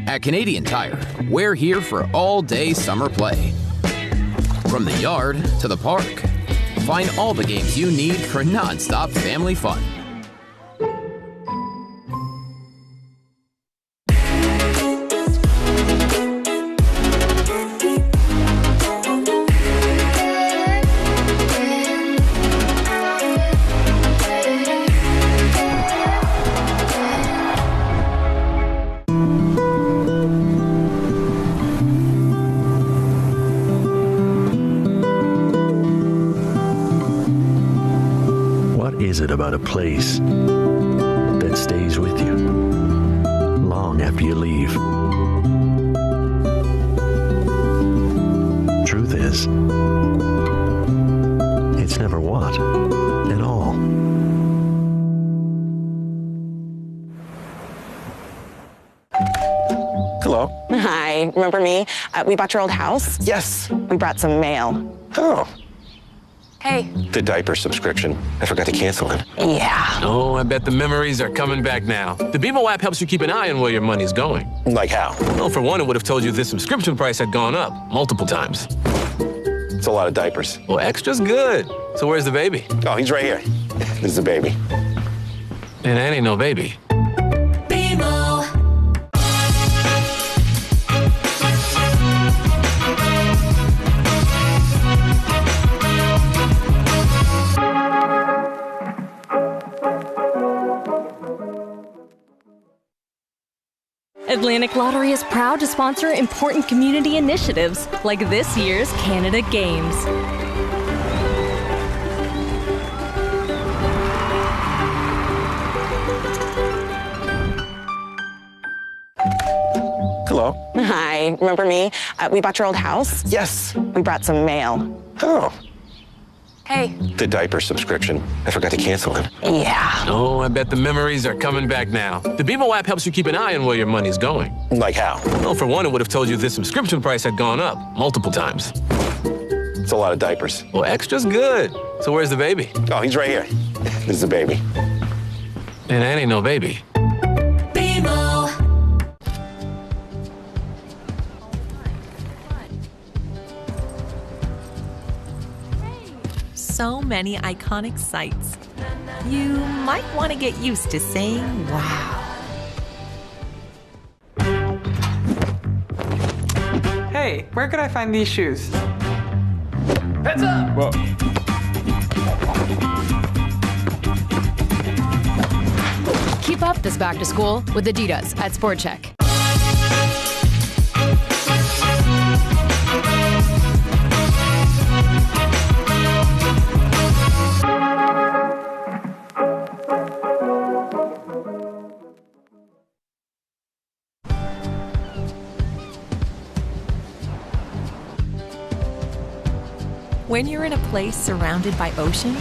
At Canadian Tire, we're here for all-day summer play. From the yard to the park, find all the games you need for non-stop family fun. is it about a place that stays with you long after you leave? Truth is, it's never what at all. Hello. Hi, remember me? We bought your old house. Yes. We brought some mail. Oh, Hey. the diaper subscription. I forgot to cancel it. Yeah. Oh, I bet the memories are coming back now. The BMO app helps you keep an eye on where your money's going. Like how? Well, for one, it would have told you this subscription price had gone up multiple times. It's a lot of diapers. Well, extra's good. So where's the baby? Oh, he's right here. This is the baby. And that ain't no baby. Atlantic Lottery is proud to sponsor important community initiatives like this year's Canada Games. Hello. Hi, remember me? We bought your old house. Yes. We brought some mail. Oh, Hey. the diaper subscription. I forgot to cancel it. Yeah. Oh, I bet the memories are coming back now. The BMO app helps you keep an eye on where your money's going. Like how? Well, for one, it would have told you this subscription price had gone up multiple times. It's a lot of diapers. Well, extra's good. So where's the baby? Oh, he's right here. This is the baby. And that ain't no baby. So many iconic sights. You might want to get used to saying wow. Hey, where could I find these shoes? Heads up! Whoa. Keep up this back to school with Adidas at Sport Check. When you're in a place surrounded by ocean,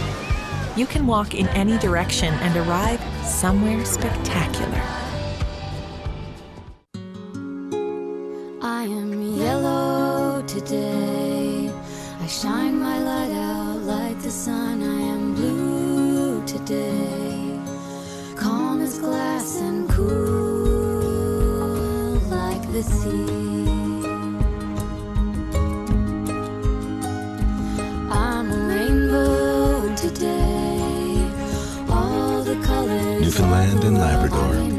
you can walk in any direction and arrive somewhere spectacular. I am yellow today. I shine my light out like the sun. I am blue today. Calm as glass and cool like the sea. Newfoundland and Labrador.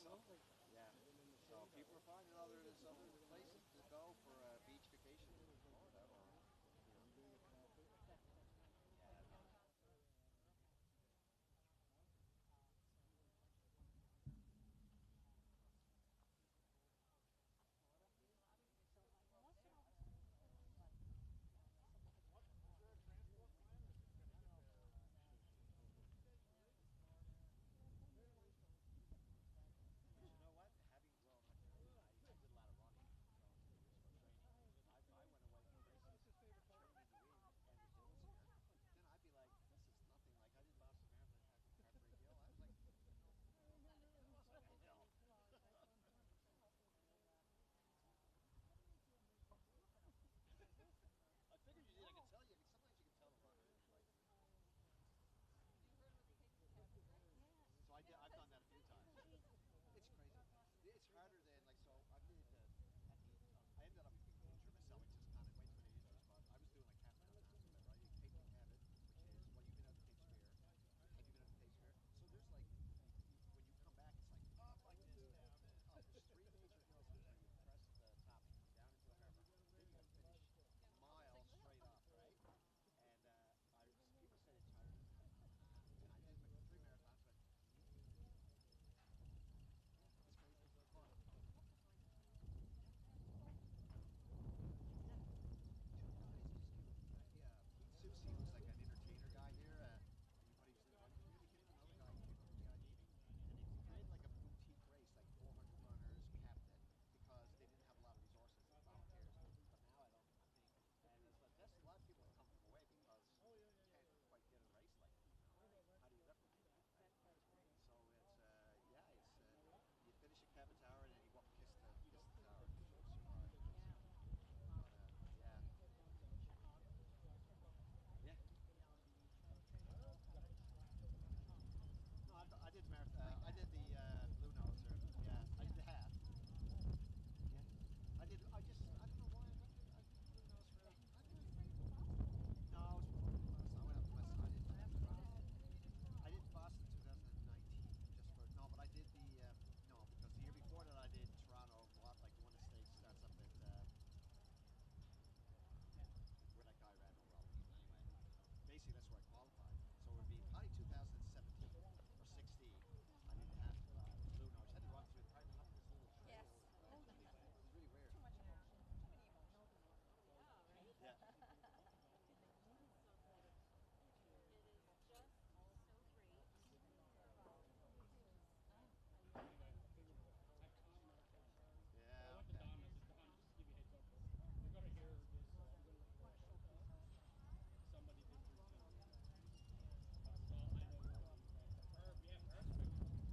so. Yeah. So people are finding other places to go for a beach vacation in Florida, or yeah. You know what? Having grown up here, I did a lot of running. I went away from races, training in New England and the hills here. Then I'd be like, this is nothing. Like I did Boston Marathon, Heartbreak Hill. I was like, that wasn't a hill. I figured I could tell you. Sometimes you can tell the runner. Like, so I've done that a few times. It's crazy. It's harder than so. I ended up injuring myself, which is kind of way too many injuries. But I was doing like half marathons, right? You Cape Cabot, which is you've been out to Cape Spear. Have you been out to Cape Spear? So there's like when you come back, it's like up like this, down, up. There's 3 major hills where you press the top, you come down into the harbor. Then you got to finish a mile straight up, right? And people say it's harder. And I did like 3 marathons, but it's crazy. It's fun. Pete Susi was like an entertainer guy here. He was in the running community. Another guy came from the ID, and he created like a boutique race, like 400 runners kept it because they didn't have a lot of resources and volunteers. But now I think, and that's a lot of people come from away because you can't quite get a race like that. How do you replicate that? Right? So it's you finish at Cabot Tower and then you walk kiss the tower. Yeah. No, I did marathon. I did the Blue Nose. Yeah, I did the half. Yeah. I don't know why I did Blue Nose for. No, I was before the Boston. I went up to West. I did Boston 2019. But I did because the year before that I did Toronto. Like one of the states starts up at where that guy ran over all the people. Anyway, basically that's where I qualified. So it would be probably 2017 or 16. I didn't have Blue Nose. I had to run through right up this little trail. Yes. It was really weird. Too much emotion. Too many emotions. Yeah, right? Yeah. It is just so great. Yeah. I went to Don. I said, Don, just to give you a heads up. You're going to hear this. I'm going to somebody did this thing. Well, I know Herb. Yeah, Herb's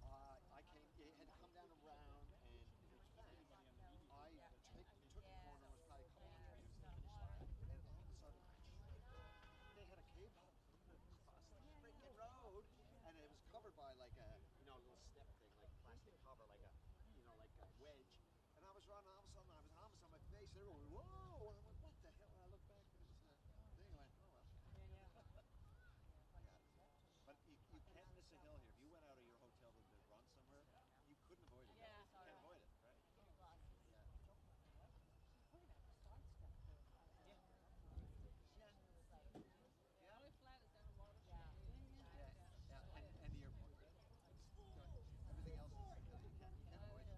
Yes. I came. It had to come down around, and I took the corner. Was probably a couple hundred meters to the finish line, and all of a sudden, they had a cable across the freaking road, and it was covered by like a little step thing, like plastic cover, like a wedge. And I was running, all of a sudden I was almost on my face, and everyone went, whoa! And I went, what the hell? And I looked back, and it was a thing. I went, oh well. Yeah. But you can't miss a hill here. If you went out of your hotel to run somewhere, you couldn't avoid it. Yeah. You can't avoid it, right? Yeah. Yeah. Only flat is down water. Yeah. And the airport. Everything else is you can't avoid it.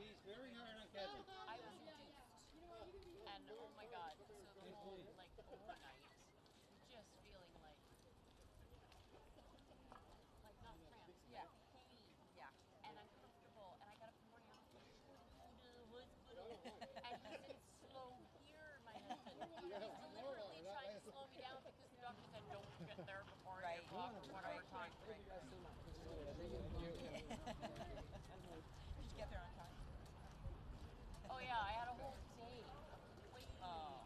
He's very hard on Kevin. I was induced. And oh my god, so the whole, like, overnight, just feeling like not cramps, yeah, pain. Yeah. And uncomfortable. And I got up in the morning, I was like, go to the hospital. And he said, slow here, my husband. He's deliberately trying to slow me down because the doctor said, don't get there before 8 o'clock or whatever time. Thank you guys so much. Did you get there on time? Oh yeah, I had a whole day of waiting.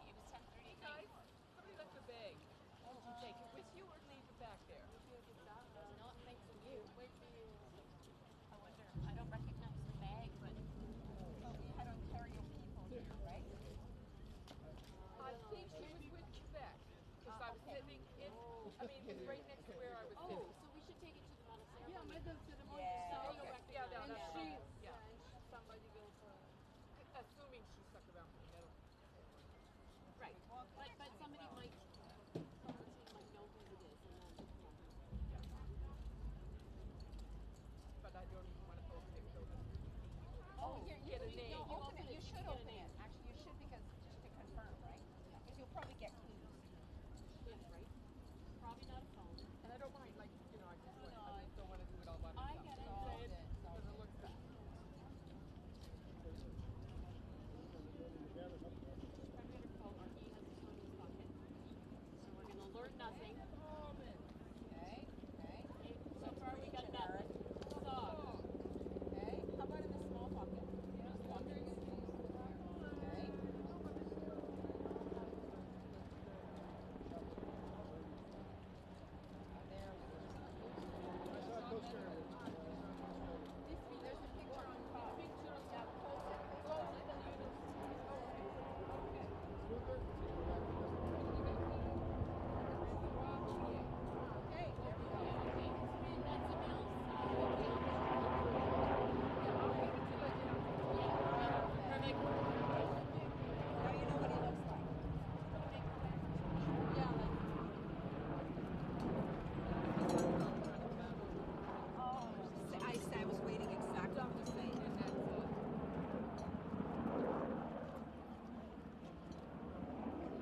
It was 10:30 at night. Somebody left a bag. Did you take it with you or leave it back there? No, thanks to you. Where do you? I wonder. I don't recognize the bag, but we had Ontario people here, right? I think she was with Quebec. Because I was sitting in, I mean, it was right next to where I was sitting. so we should take it to the monastery. Yeah, Madame Ceremonies. Yeah, and somebody goes for, assuming she stuck around for the middle. Right. But somebody might know who it is, and then. But I don't even want to open it. Get a name. You should open it. Actually, you should, because just to confirm, right? Because you'll probably get clues. Right? Probably not a phone. And I don't mind, like, you know, I just don't want to do it all by I myself. get it. Because it looks bad. I'm going to call her. He has his phone in his pocket. So we're going to learn nothing. Okay. So far we got nothing. Okay. How about in the small pocket? Just pockets. Okay. There's a picture on top. Close it. Okay, there we go. That's a bill. Perfect. Now you know what he looks like. I was waiting exactly the same.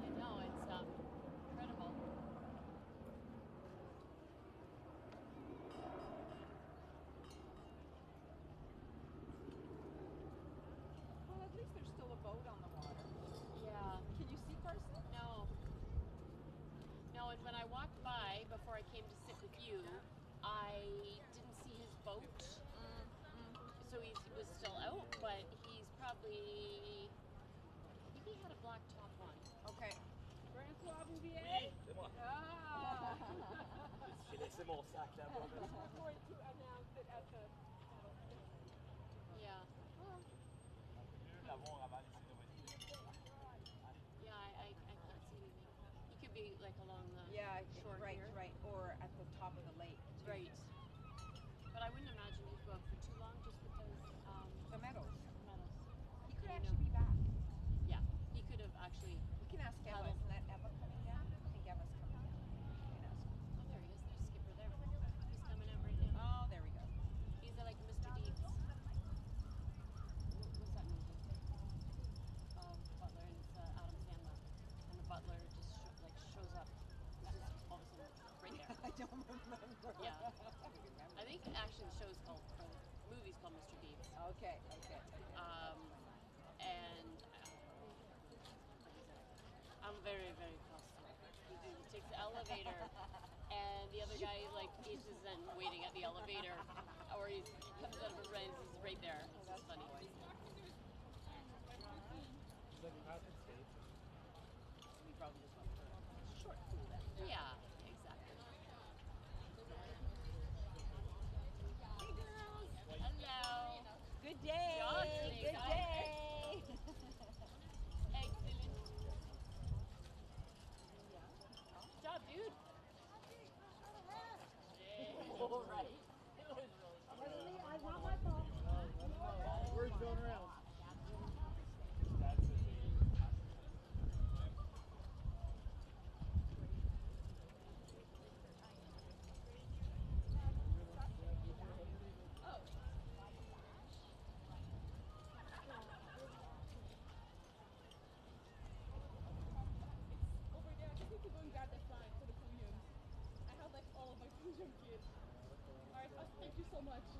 I know, it's incredible. Well, at least there's still a boat on the water. Yeah. Can you see Carson? No. No, and when I walked by before I came to sit with you, I didn't see his boat. So he was still out, but he's probably, maybe he had a black top on. Okay. François Bouvier? C'est moi. J'ai laissé mon sac là-bas. We're going to announce it at the... Yeah. L'avoir avant les cérémonies. Yeah, I can't see anything. He could be like along the shore here. Right, or at the top of the lake. Too. Right. But I wouldn't imagine he'd go out for too long just because... the meadows. He could You actually know. be back. Yeah, he could have actually... We can ask Emma. Isn't that Emma coming down? I think Emma's coming down. We can ask her. Oh, there he is. There's Skipper there. He's coming out right now. Oh, there we go. He's like Mr. Deeds. What's that movie? Butler, and it's Adam Sandler. And the butler just shows up. He's just all of a sudden right there. I don't remember. Yeah. I think actually the show's called, or the movie's called Mr. Deeds. Okay. And I'm very, very close to it. He takes the elevator, and the other guy is just then waiting at the elevator, or he comes out of a rent, he's right there. It's just funny. We probably just went for a short pool then. Yeah, exactly. Hey girls! Hello! Good day! Good day! Excellent. Good job, dude. Yeah. All right. It was really fun. It's not my fault. Words going around. so much.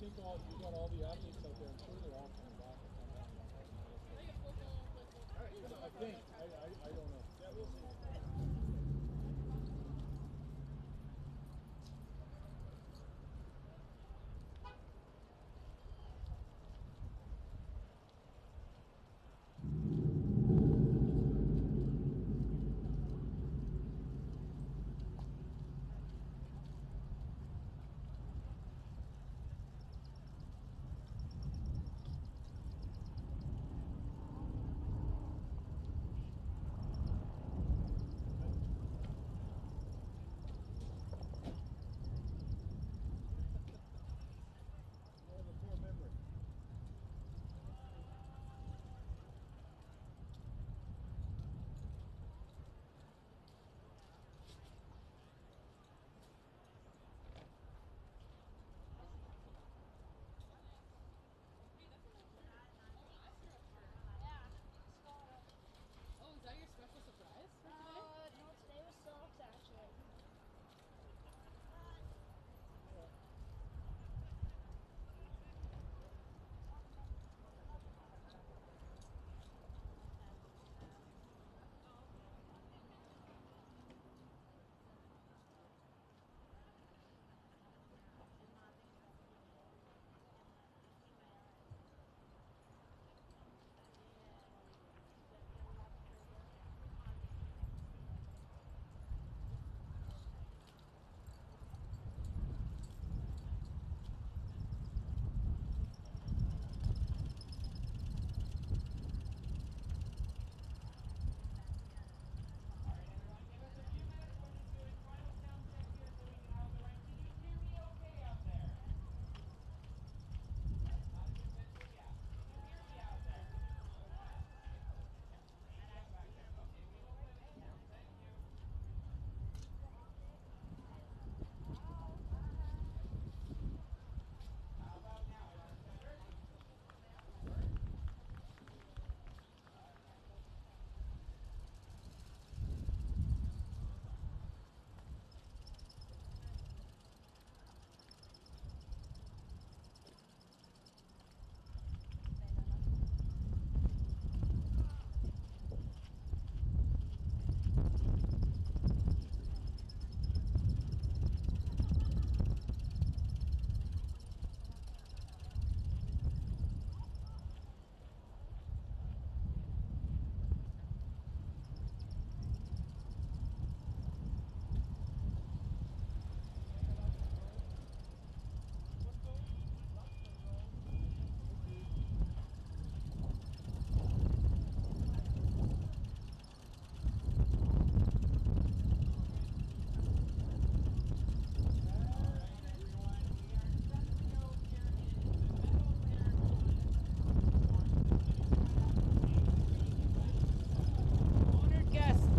think you got all the athletes out there. I'm sure they're all coming back. I think. I don't know. Yeah, we'll see.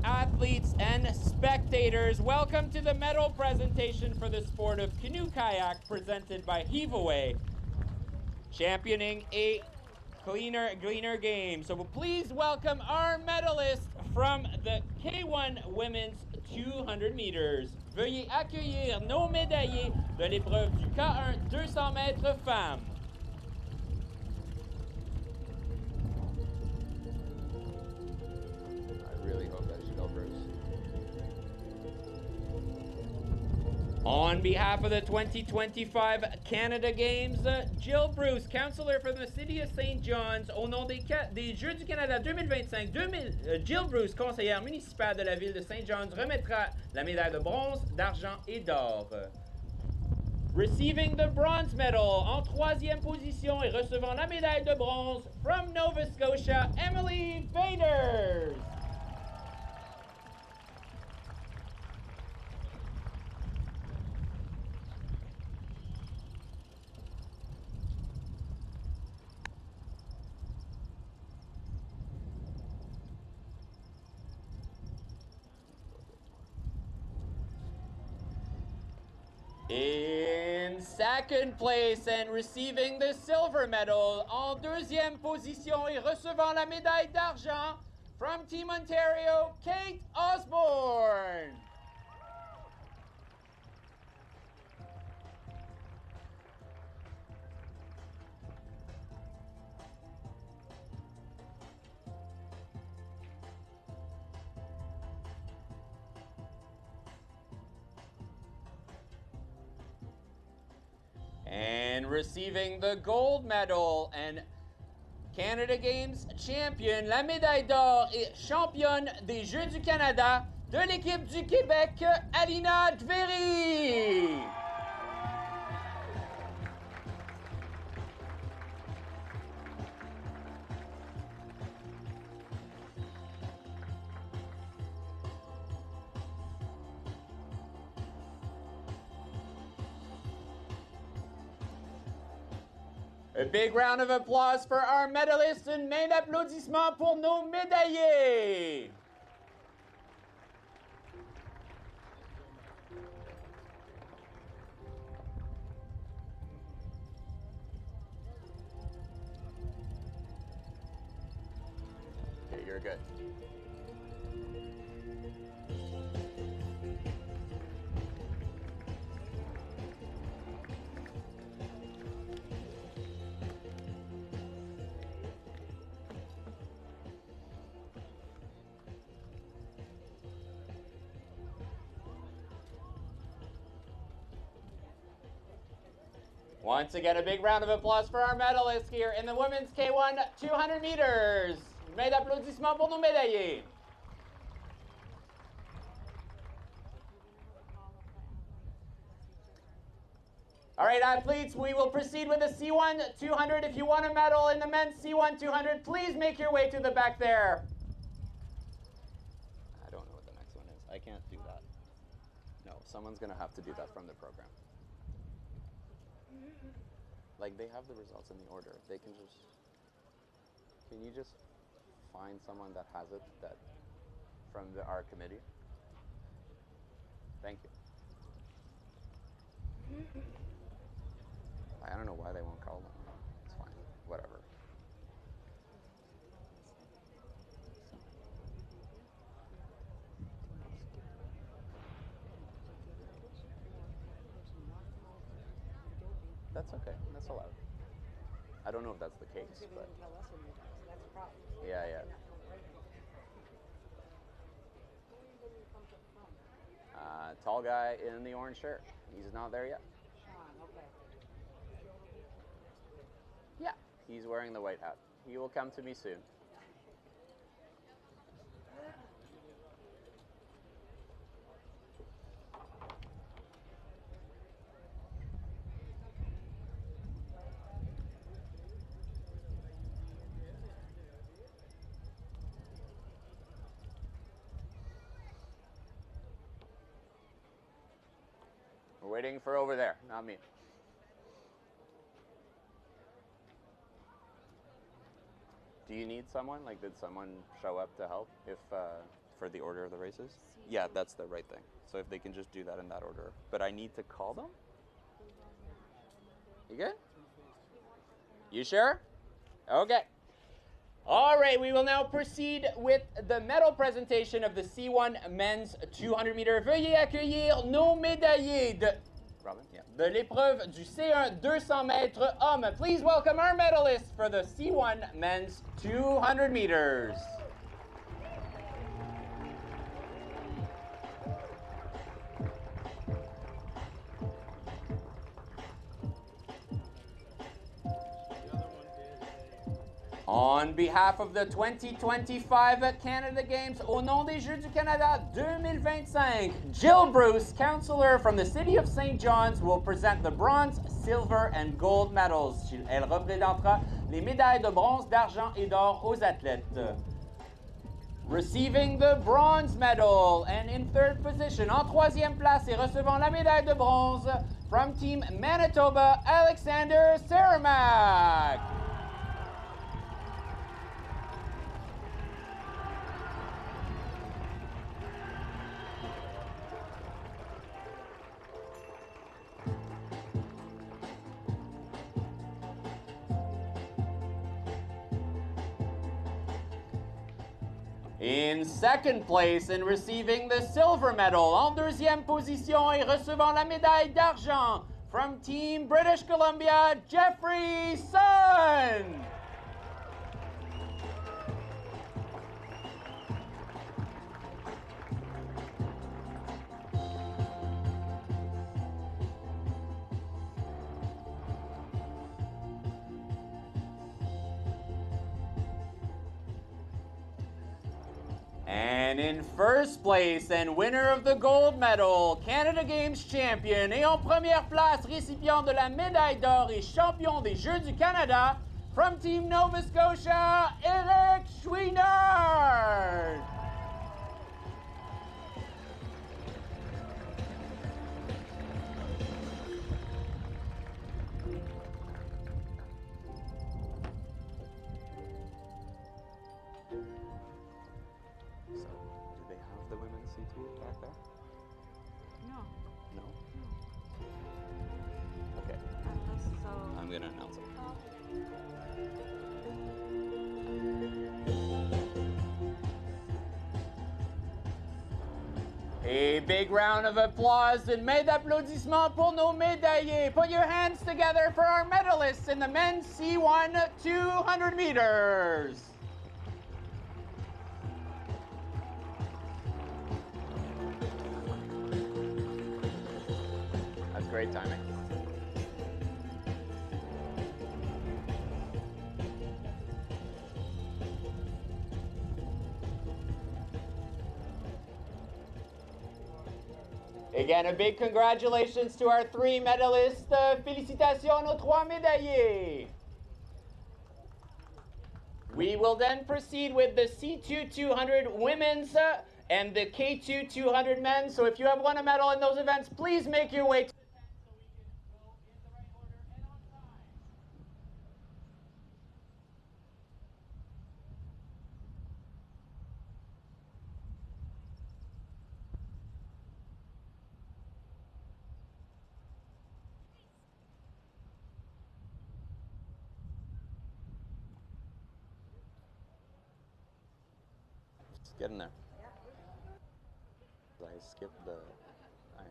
Athletes and spectators, welcome to the medal presentation for the sport of canoe kayak presented by Heave-Away, championing a cleaner game. So please welcome our medalists from the K1 Women's 200 meters. Veuillez accueillir nos médaillés de l'épreuve du K1 200 mètres femmes. On behalf of the 2025 Canada Games, Jill Bruce, councillor for the City of St. John's, au nom des Jeux du Canada 2025, Jill Bruce, conseillère municipale de la ville de St. John's, remettra la médaille de bronze, d'argent et d'or. Receiving the bronze medal, en troisième position et recevant la médaille de bronze, from Nova Scotia, Emily Vaders. In second place and receiving the silver medal, en deuxième position et recevant la médaille d'argent, from Team Ontario, Kate Osborne. And receiving the gold medal and Canada Games champion, la médaille d'or et championne des Jeux du Canada de l'équipe du Québec, Alina Dveri. A big round of applause for our medalists. Une main d'applaudissement pour nos médaillés. Okay, you're good. Once again, a big round of applause for our medalists here in the women's K1 200 meters. Main d'applaudissement pour nos médaillés. All right, athletes, we will proceed with the C1 200. If you want a medal in the men's C1 200, please make your way to the back there. I don't know what the next one is. I can't do that. No, someone's going to have to do that from the program. Like, they have the results in the order. They can just... Can you just find someone that has it that from our committee? Thank you. I don't know why they won't call them. It's fine. Whatever. That's okay. That's allowed. I don't know if that's the case, but yeah, yeah. Tall guy in the orange shirt. He's not there yet. Yeah, he's wearing the white hat. He will come to me soon. We're waiting for over there, not me. Do you need someone? Like, did someone show up to help if for the order of the races? Yeah, that's the right thing. So if they can just do that in that order. But I need to call them? You good? You sure? Okay. All right, we will now proceed with the medal presentation of the C1 men's 200 meter. Veuillez accueillir nos médaillés de l'épreuve du C1 200 mètres hommes. Please welcome our medalists for the C1 men's 200 meters. On behalf of the 2025 Canada Games, au nom des Jeux du Canada 2025, Jill Bruce, councillor from the city of St. John's, will present the bronze, silver, and gold medals. Elle représentera les médailles de bronze, d'argent et d'or aux athlètes. Receiving the bronze medal and in third position, en troisième place et recevant la médaille de bronze from Team Manitoba, Alexander Cermak. In second place and receiving the silver medal, en deuxième position et recevant la médaille d'argent from Team British Columbia, Jeffrey Sun. And in first place and winner of the gold medal, Canada Games champion et en première place, récipient de la médaille d'or et champion des Jeux du Canada, from Team Nova Scotia, Eric Chouinard. Do they have the women's C2 back there? No. No? Okay. I'm gonna announce it. A big round of applause and main d'applaudissements pour nos médaillés. Put your hands together for our medalists in the men's C1 200 meters. That's great timing. Again, a big congratulations to our 3 medalists. Félicitations aux 3 médaillés. We will then proceed with the C2 200 women's and the K2 200 men. So if you have won a medal in those events, please make your way to the tent so we can go in the right order and on time. Just get in there. I skipped the. I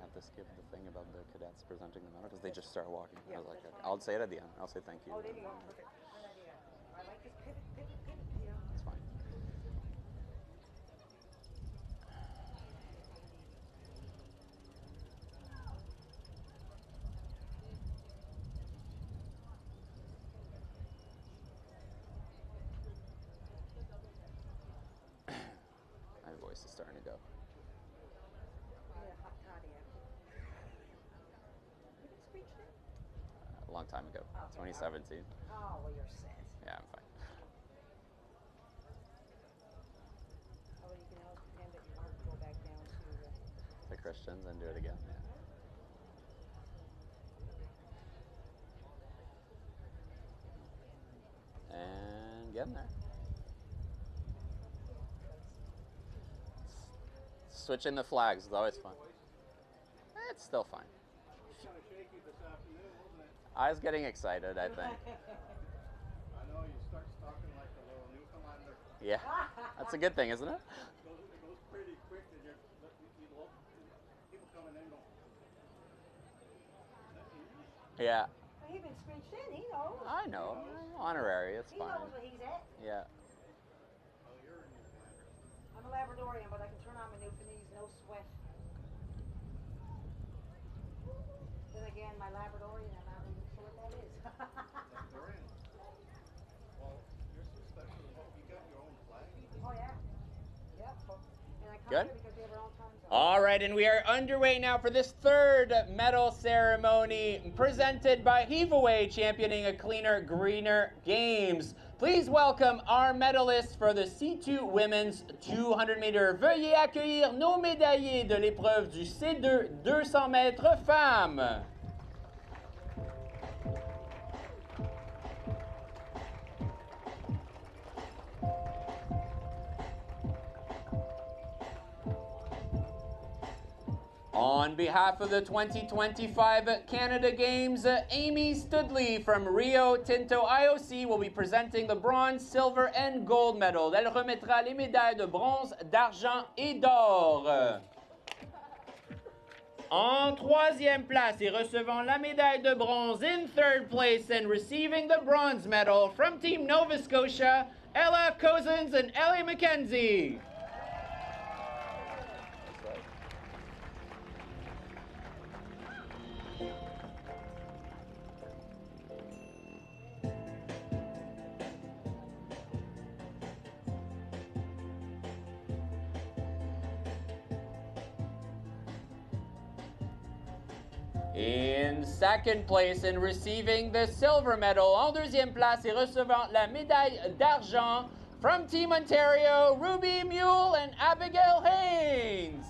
had to skip the thing about the cadets presenting the medal because they just start walking. I was like, okay, I'll say it at the end. I'll say thank you. Oh, there you go. Perfect. Good idea. I like this pivot. Yeah. That's fine. My voice is starting to go. A long time ago, 2017. Oh, well, you're set. Yeah, I'm fine. Oh, well, you can always pretend that you want to go back down to The Christians and do it again. Yeah. And get in there. Switching the flags is always fun. It's still fine. I was getting excited, I think. I know you start talking like a little Newfoundlander. Yeah, that's a good thing, isn't it? It goes pretty quick, and people coming in going. Yeah. Well, he's been screeched in, he knows. I know. Honorary, it's He fine. knows what he's at. Yeah. I'm a Labradorian, but I can turn on my Newfoundlandese, no sweat. Then again, my Labradorian, I'm not even sure what that is. Labradorian? Well, you're so special. You got your own flag? Oh, yeah. Yep. And I come Good. here because we have our own time zone. All right, and we are underway now for this 3rd medal ceremony presented by Heave-Away, championing a cleaner, greener games. Please welcome our medalists for the C2 Women's 200 meter. Veuillez accueillir nos médaillés de l'épreuve du C2 200 mètres femmes. On behalf of the 2025 Canada Games, Amy Studley from Rio Tinto IOC will be presenting the bronze, silver, and gold medal. Elle remettra les médailles de bronze, d'argent et d'or. En 3e place et recevant la médaille de bronze in 3rd place and receiving the bronze medal from Team Nova Scotia, Ella Cousins and Ellie McKenzie. In second place and receiving the silver medal, en deuxième place et recevant la médaille d'argent from Team Ontario, Ruby Mule and Abigail Haynes.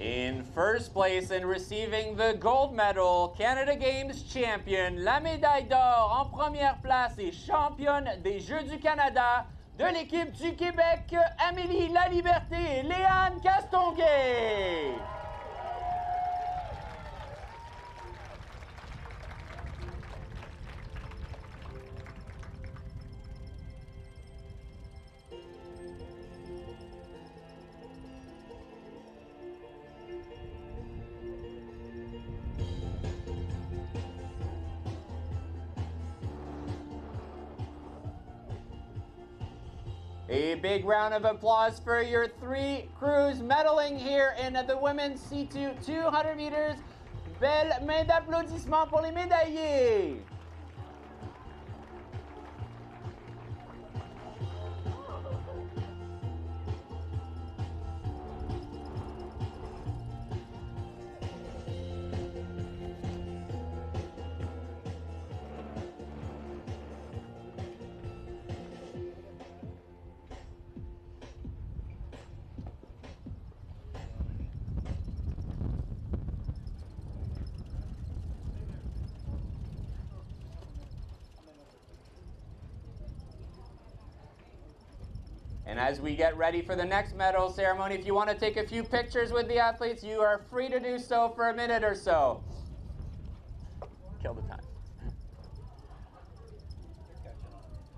In first place and receiving the gold medal, Canada Games champion, la médaille d'or en première place et championne des Jeux du Canada de l'équipe du Québec, Amélie Laliberté et Léane Castonguay. A big round of applause for your three crews medaling here in the women's C2 200 meters. Belle main d'applaudissement pour les médaillés. And as we get ready for the next medal ceremony, if you want to take a few pictures with the athletes, you are free to do so for a minute or so. Kill the time.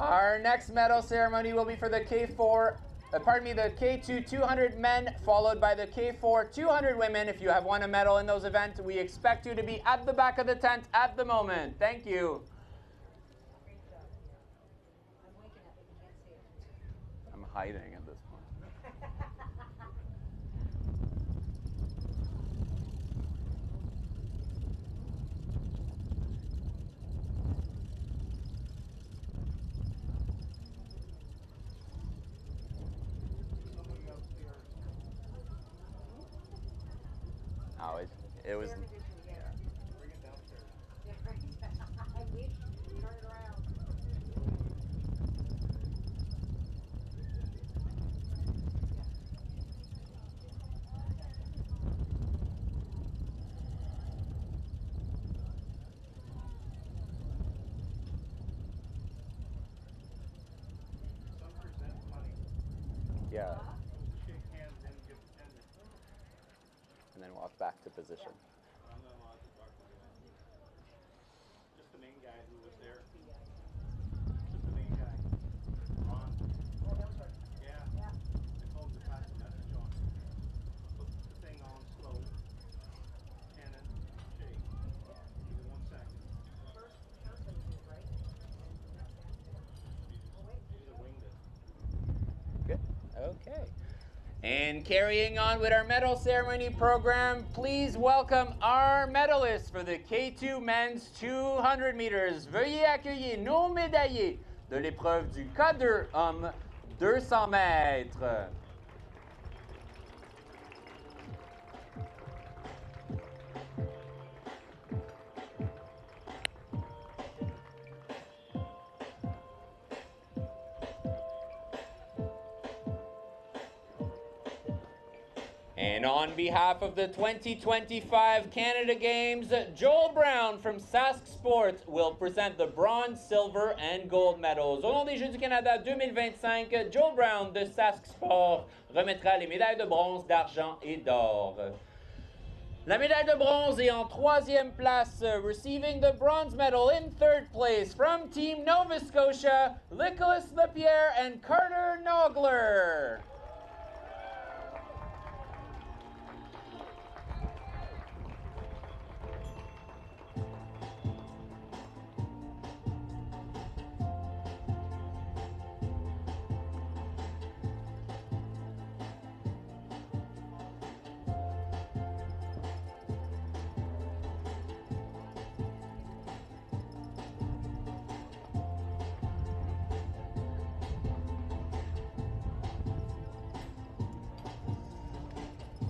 Our next medal ceremony will be for the the K2 200 men, followed by the K4 200 women. If you have won a medal in those events, we expect you to be at the back of the tent at the moment. Thank you. I'm hiding at this point. Oh, it was. Yeah. Shake hands and give the tender. And then walk back to position. I'm not allowed to talk to you. Just the main guy who was there. Just the main guy. Ron. Oh, that was right. Yeah. I told him to pass the message on. Put the thing on slow. Cannon. Shake. Give it 1 second. First right? Either winged it. Good. Okay. And carrying on with our medal ceremony program, please welcome our medalists for the K2 men's 200 meters. Veuillez accueillir nos médaillés de l'épreuve du K2 hommes 200 mètres. And on behalf of the 2025 Canada Games, Joel Brown from Sask Sports will present the bronze, silver, and gold medals. Au nom des Jeux du Canada 2025, Joel Brown de Sask Sports remettra les médailles de bronze, d'argent et d'or. La médaille de bronze est en troisième place, receiving the bronze medal in third place from Team Nova Scotia, Nicholas Lapierre and Carter Nogler.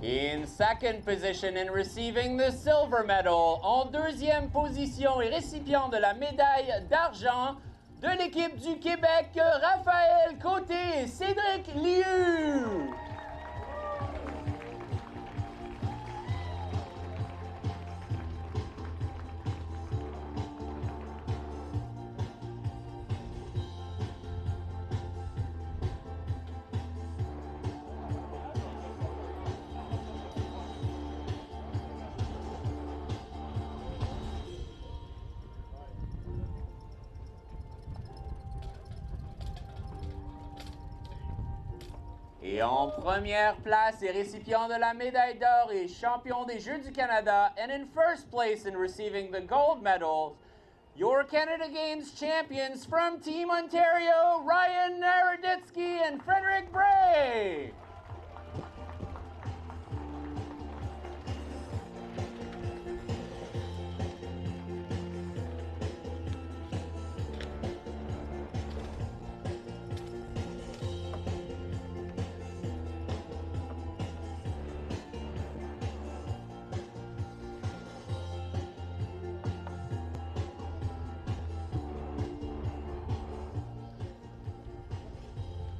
In second position and receiving the silver medal, en deuxième position et récipient de la médaille d'argent de l'équipe du Québec, Raphaël Côté et Cédric Liu. Et en première place et récipient de la médaille d'or et champion des Jeux du Canada, and in first place in receiving the gold medals, your Canada Games champions from Team Ontario, Ryan Naroditsky and Frederick Bray.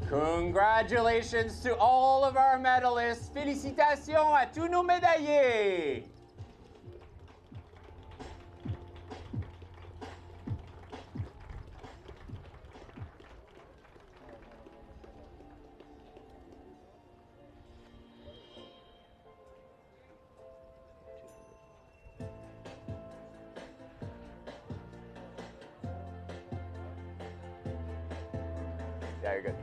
Congratulations to all of our medalists. Félicitations à tous nos médaillés. Yeah, you're good.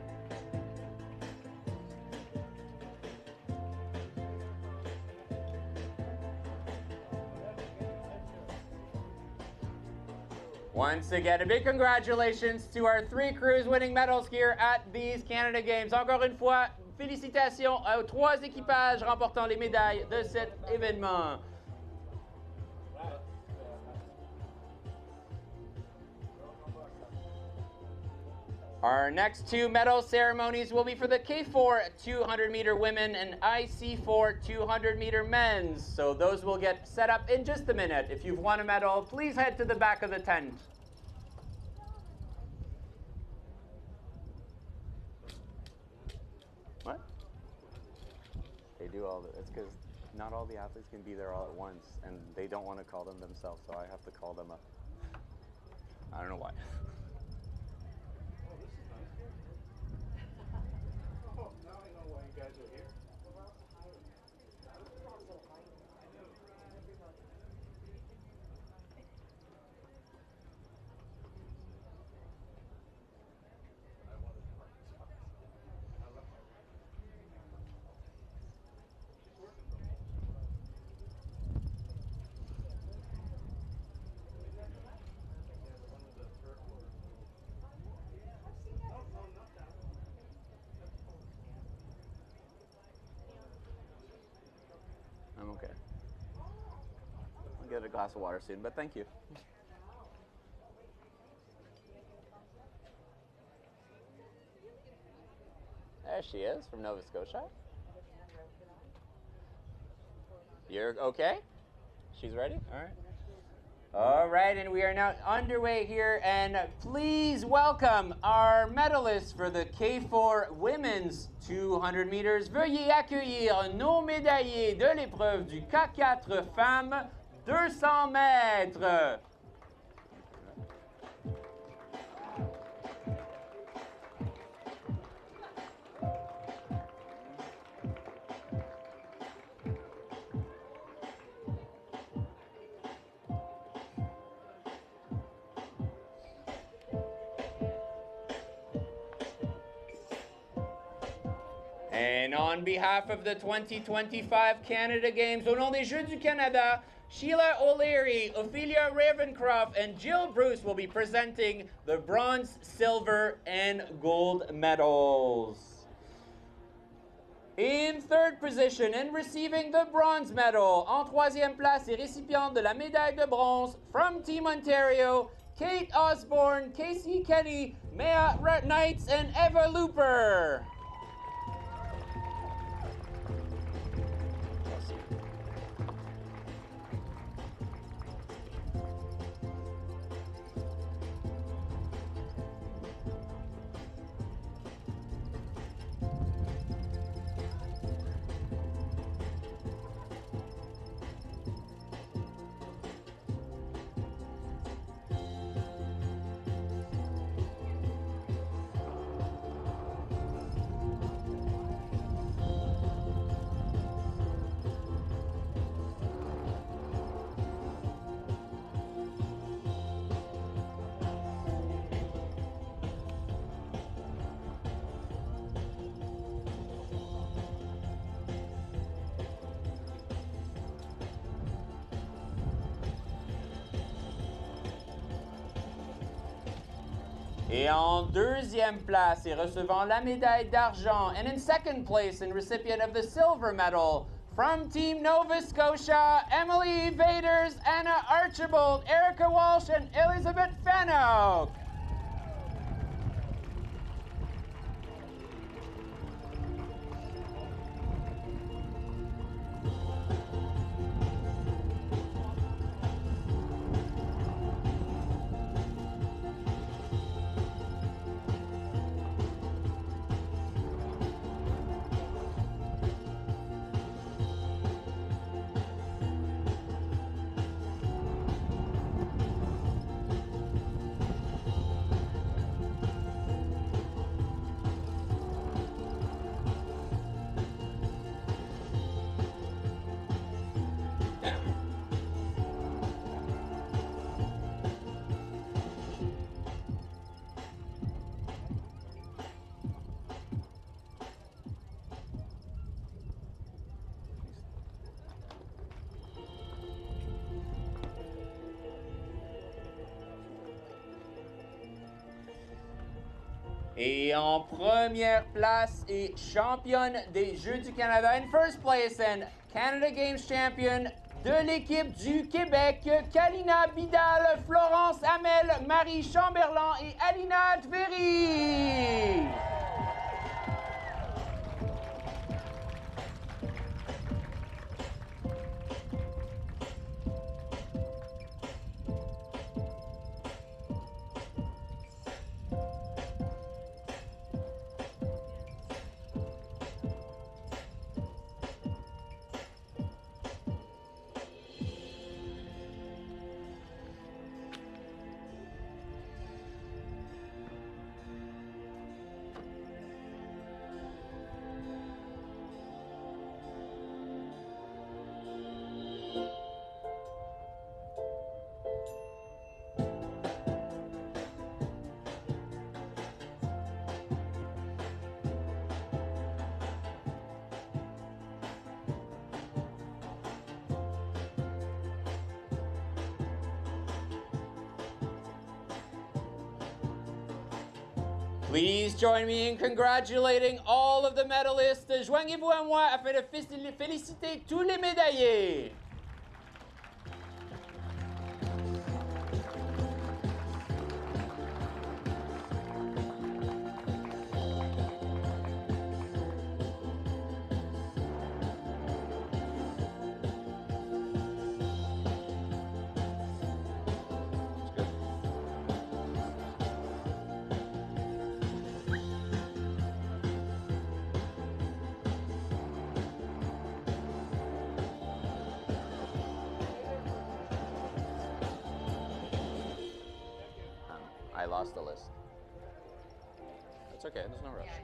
Once again, a big congratulations to our three crews winning medals here at these Canada Games. Encore une fois, félicitations aux trois équipages remportant les médailles de cet événement. Our next two medal ceremonies will be for the K4 200-meter women and IC4 200-meter men's. So those will get set up in just a minute. If you've won a medal, please head to the back of the tent. What? They do all the, it's because not all the athletes can be there all at once, and they don't want to call them themselves, so I have to call them up. I don't know why. I'm okay. I'll get a glass of water soon, but thank you. There she is from Nova Scotia. You're okay? She's ready? All right. All right, and we are now underway here, and please welcome our medalists for the K4 Women's 200 meters. Veuillez accueillir nos médaillés de l'épreuve du K4 femmes 200 mètres. And on behalf of the 2025 Canada Games, au nom des Jeux du Canada, Sheila O'Leary, Ophelia Ravencroft, and Jill Bruce will be presenting the bronze, silver, and gold medals. In third position and receiving the bronze medal, en troisième place et récipiente de la médaille de bronze from Team Ontario, Kate Osborne, Casey Kenny, Maya Knights, and Eva Looper. Et en deuxième place et recevant la médaille d'argent, and in second place and recipient of the silver medal, from Team Nova Scotia, Emily Vaders, Anna Archibald, Erica Walsh, and Elizabeth Fennock. Et en première place et championne des Jeux du Canada, in first place and Canada Games champion de l'équipe du Québec, Kalina Bidal, Florence Hamel, Marie Chamberlain et Alina Tveri. Please join me in congratulating all of the medalists. Joignez-vous à moi afin de féliciter tous les médaillés. I lost the list. It's okay, there's no rush.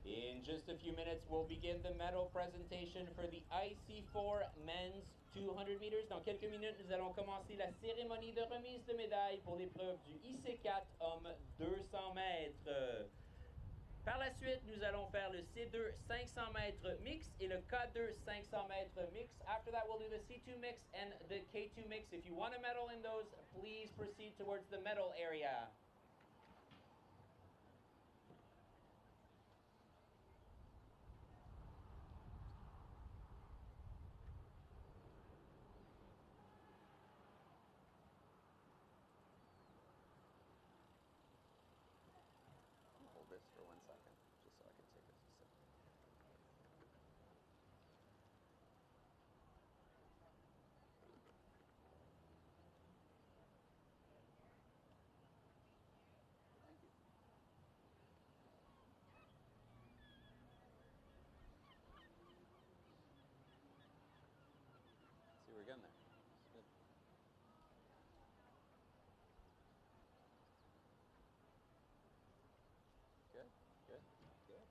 In just a few minutes, we'll begin the medal presentation for the IC4 Men's 200 meters. Dans quelques minutes, nous allons commencer la cérémonie de remise de médailles pour l'épreuve du IC4 hommes 200 mètres. Par la suite, nous allons faire le C2 500 mètres mix et le K2 500 mètres mix. After that, we'll do the C2 mix and the K2 mix. If you want a medal in those, please proceed towards the medal area. Hold this for 1 second, just so I can take a sip. See, we're getting there. It's good. Good, good, good.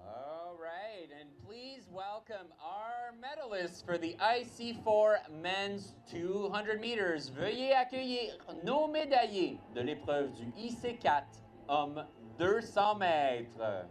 All right, and please welcome our medalists for the IC4 Men's 200 meters. Veuillez accueillir nos médaillés de l'épreuve du IC4 hommes 200 mètres.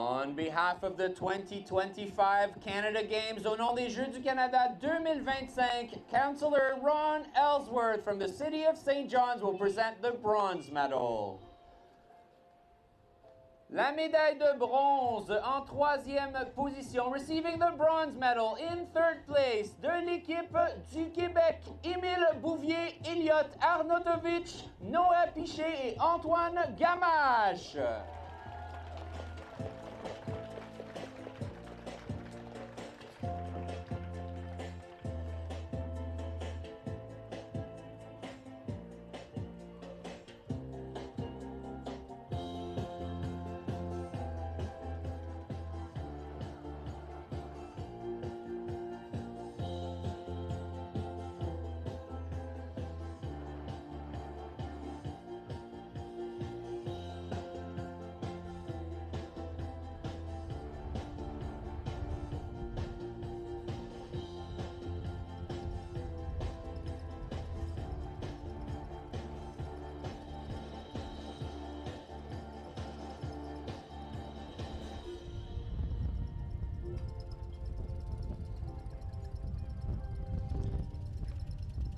On behalf of the 2025 Canada Games au nom des Jeux du Canada 2025, Councillor Ron Ellsworth from the City of St. John's will present the bronze medal. La médaille de bronze en troisième position, receiving the bronze medal in third place de l'équipe du Québec, Émile Bouvier, Elliot Arnautovic, Noah Piché et Antoine Gamache.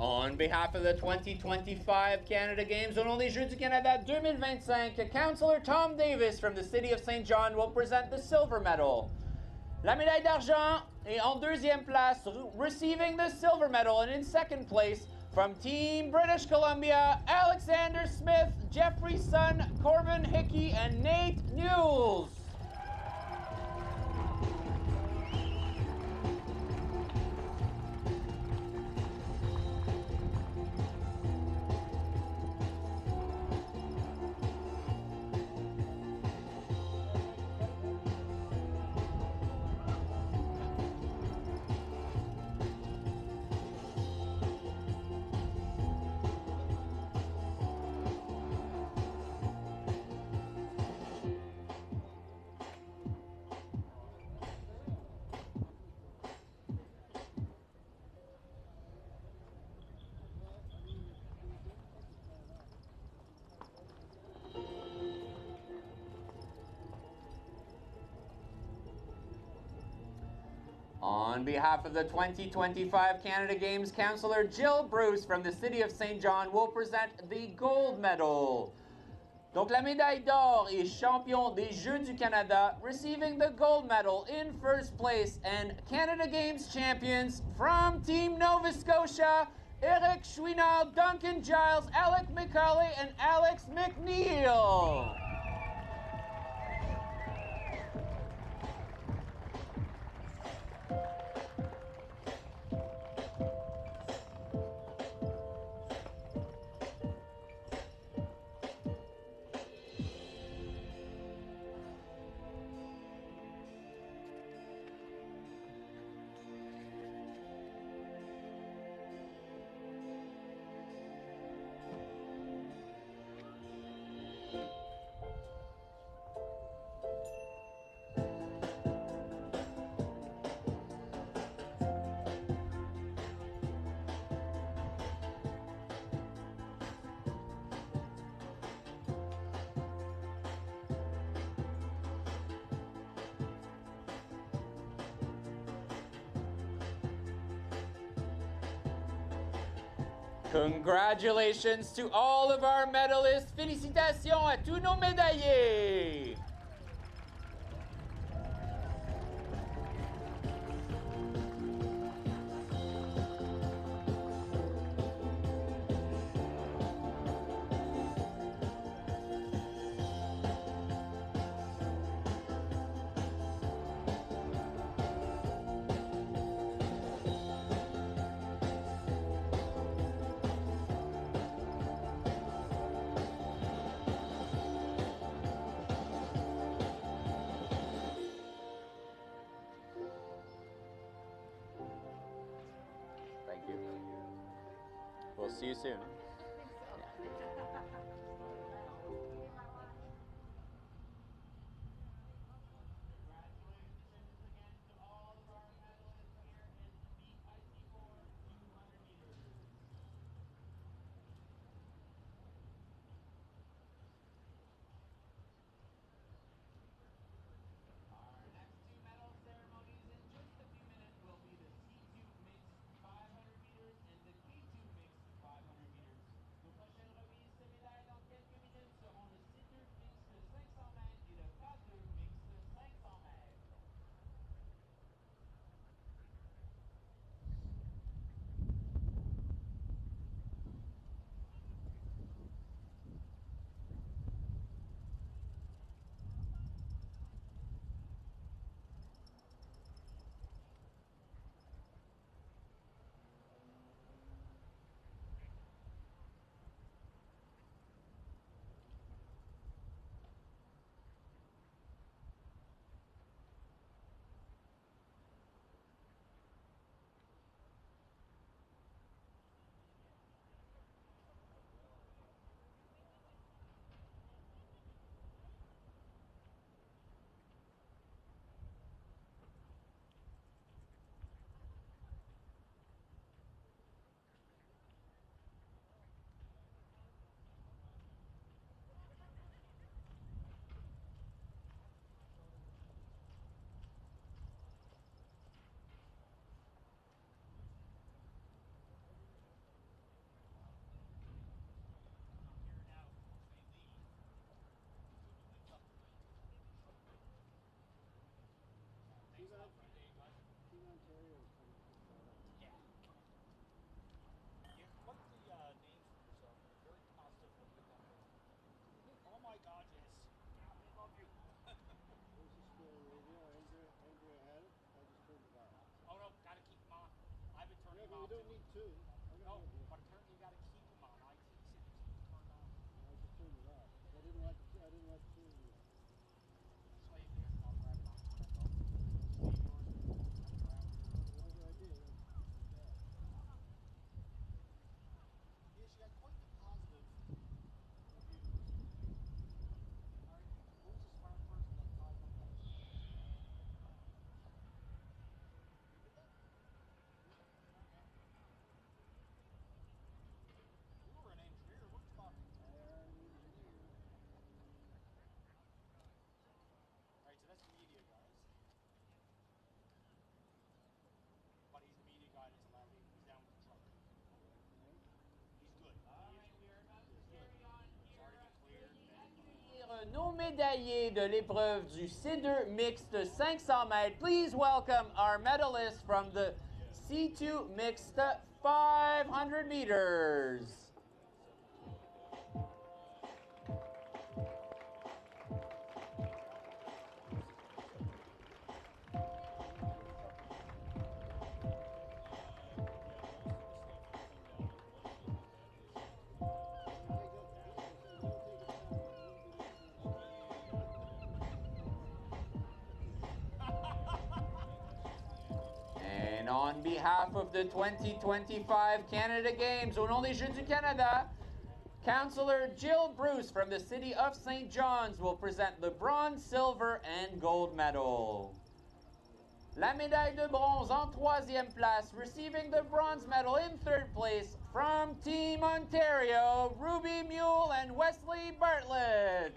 On behalf of the 2025 Canada Games au nom des Jeux du Canada 2025, Councillor Tom Davis from the City of St. John will present the silver medal. La médaille d'argent est en deuxième place, receiving the silver medal, and in second place from Team British Columbia, Alexander Smith, Jeffrey Sun, Corbin Hickey, and Nate Newells. On behalf of the 2025 Canada Games, Councillor Jill Bruce from the City of St. John will present the gold medal. Donc la médaille d'or est champion des Jeux du Canada, receiving the gold medal in first place, and Canada Games champions from Team Nova Scotia, Eric Chouinard, Duncan Giles, Alec McCauley, and Alex McNeil. Congratulations to all of our medalists. Félicitations à tous nos médaillés. Thank you. We'll see you soon. médaillés de l'épreuve du C2 mixte 500 mètres. Please welcome our medalists from the C2 mixed 500 meters. And on behalf of the 2025 Canada Games, au nom des Jeux du Canada, Councillor Jill Bruce from the City of St. John's will present the bronze, silver, and gold medal. La médaille de bronze en troisième place, receiving the bronze medal in third place from Team Ontario, Ruby Mule and Wesley Bartlett.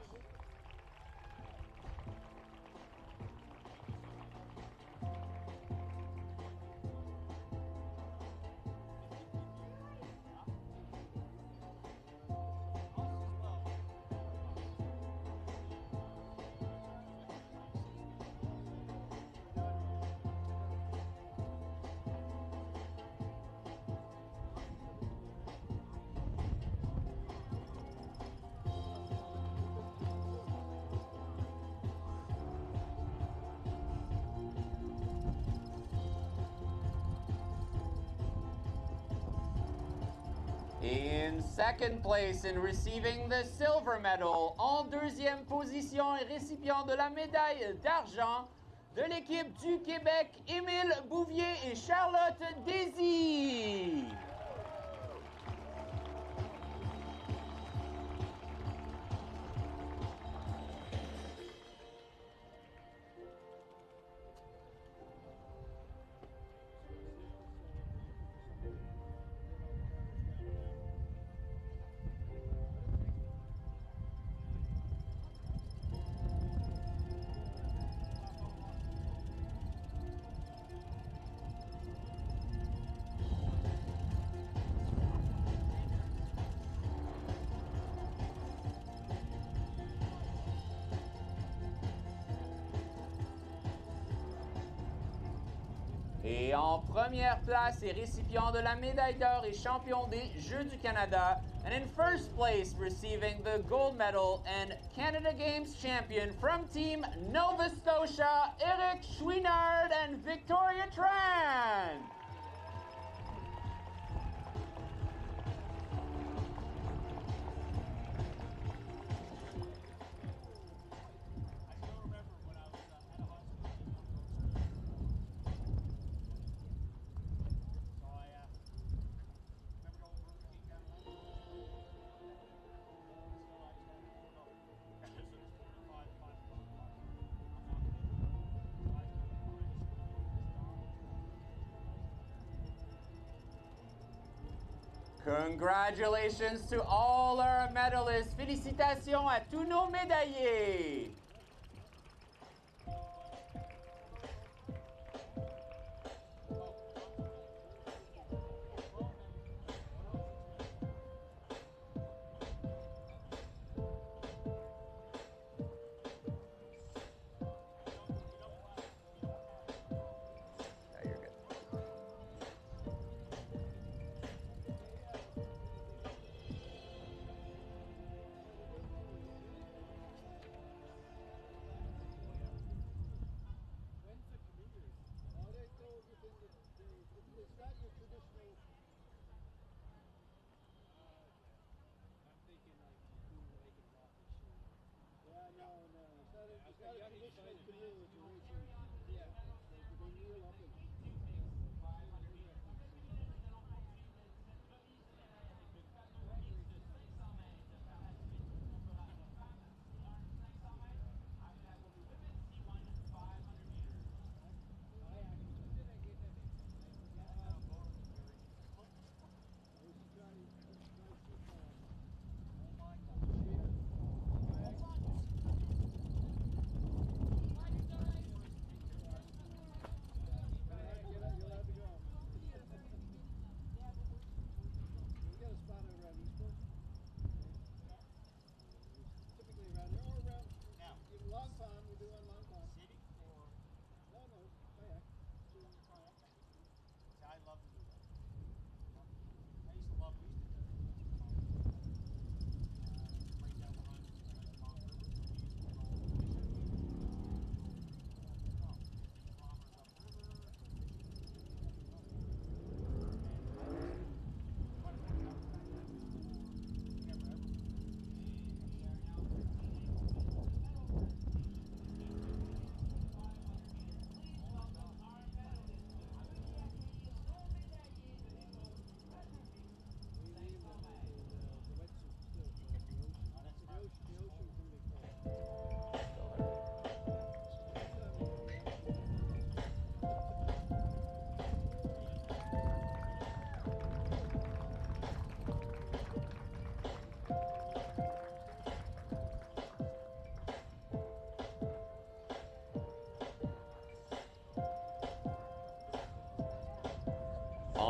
In second place in receiving the silver medal, en deuxième position et récipient de la médaille d'argent de l'équipe du Québec, Émile Bouvier et Charlotte Désy. Et en première place et récipient de la médaille d'or et champion des Jeux du Canada. And in first place, receiving the gold medal and Canada Games champion from Team Nova Scotia, Eric Chouinard and Victoria Tran. Congratulations to all our medalists. Félicitations à tous nos médaillés.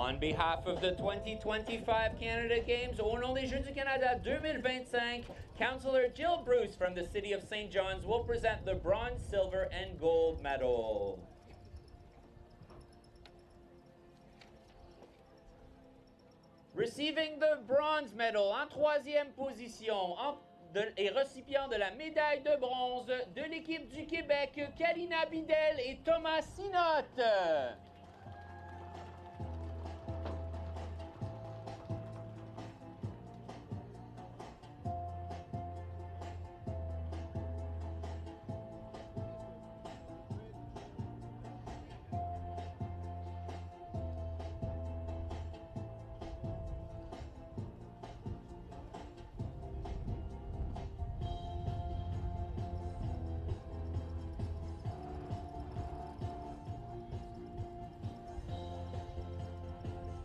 On behalf of the 2025 Canada Games au nom des Jeux du Canada 2025, Councillor Jill Bruce from the City of St. John's will present the bronze, silver, and gold medal. Receiving the bronze medal en troisième position et récipient de la médaille de bronze de l'équipe du Québec, Kalina Bidel et Thomas Sinotte.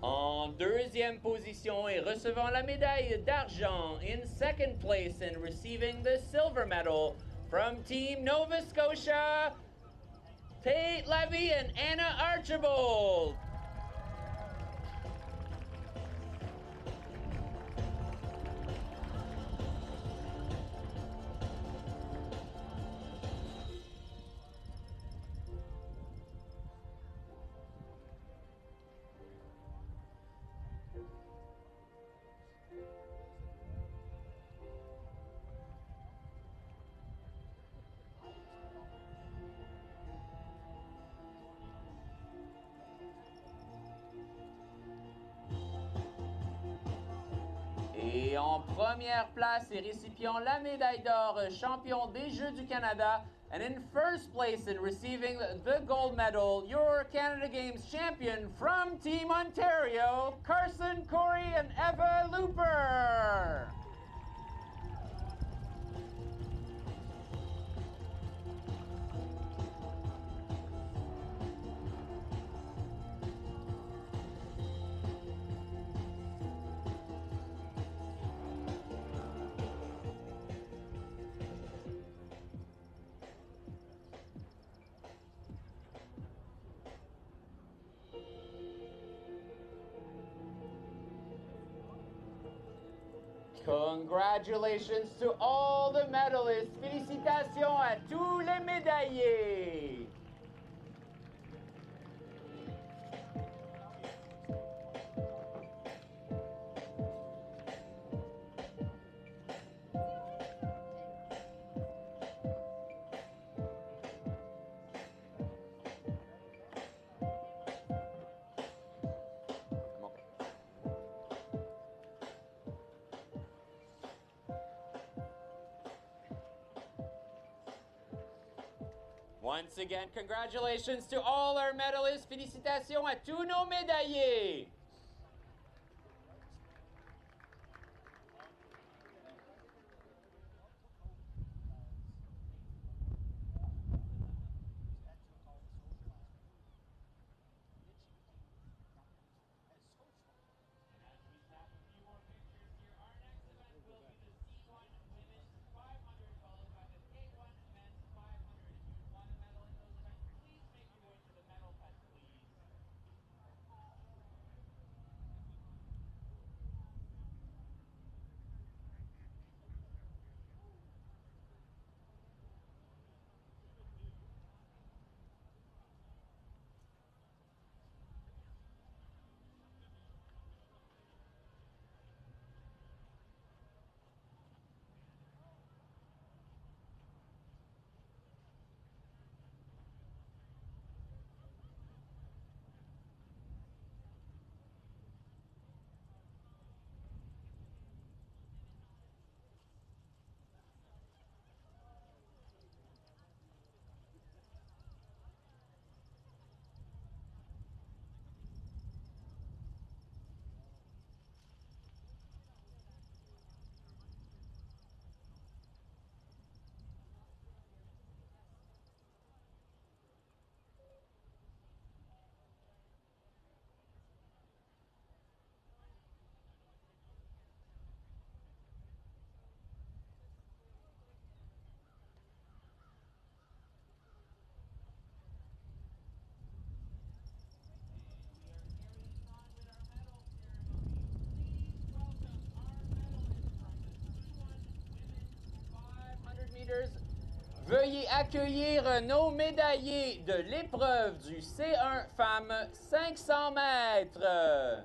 En deuxième position et recevant la médaille d'argent, in second place and receiving the silver medal from Team Nova Scotia, Tate Levy and Anna Archibald. Et en première place et récipient la médaille d'or, champion des Jeux du Canada, and in first place in receiving the gold medal, your Canada Games champion from Team Ontario, Carson Corey and Eva Looper. Congratulations to all the medalists. Félicitations à tous les médaillés. Once again, congratulations to all our medalists. Félicitations à tous nos médaillés. Veuillez accueillir nos médaillés de l'épreuve du C1 femmes 500 mètres.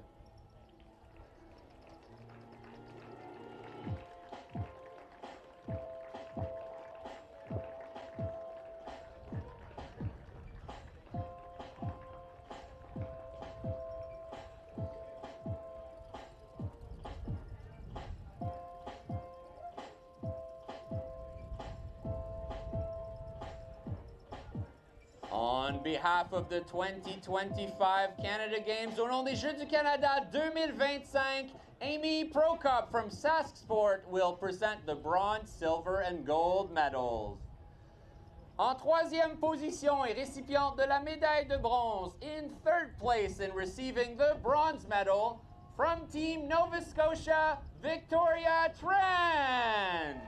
On behalf of the 2025 Canada Games au nom des Jeux du Canada 2025, Amy Prokop from Sask Sport will present the bronze, silver, and gold medals. En troisième position et récipiente de la médaille de bronze, in third place in receiving the bronze medal, from Team Nova Scotia, Victoria Tran.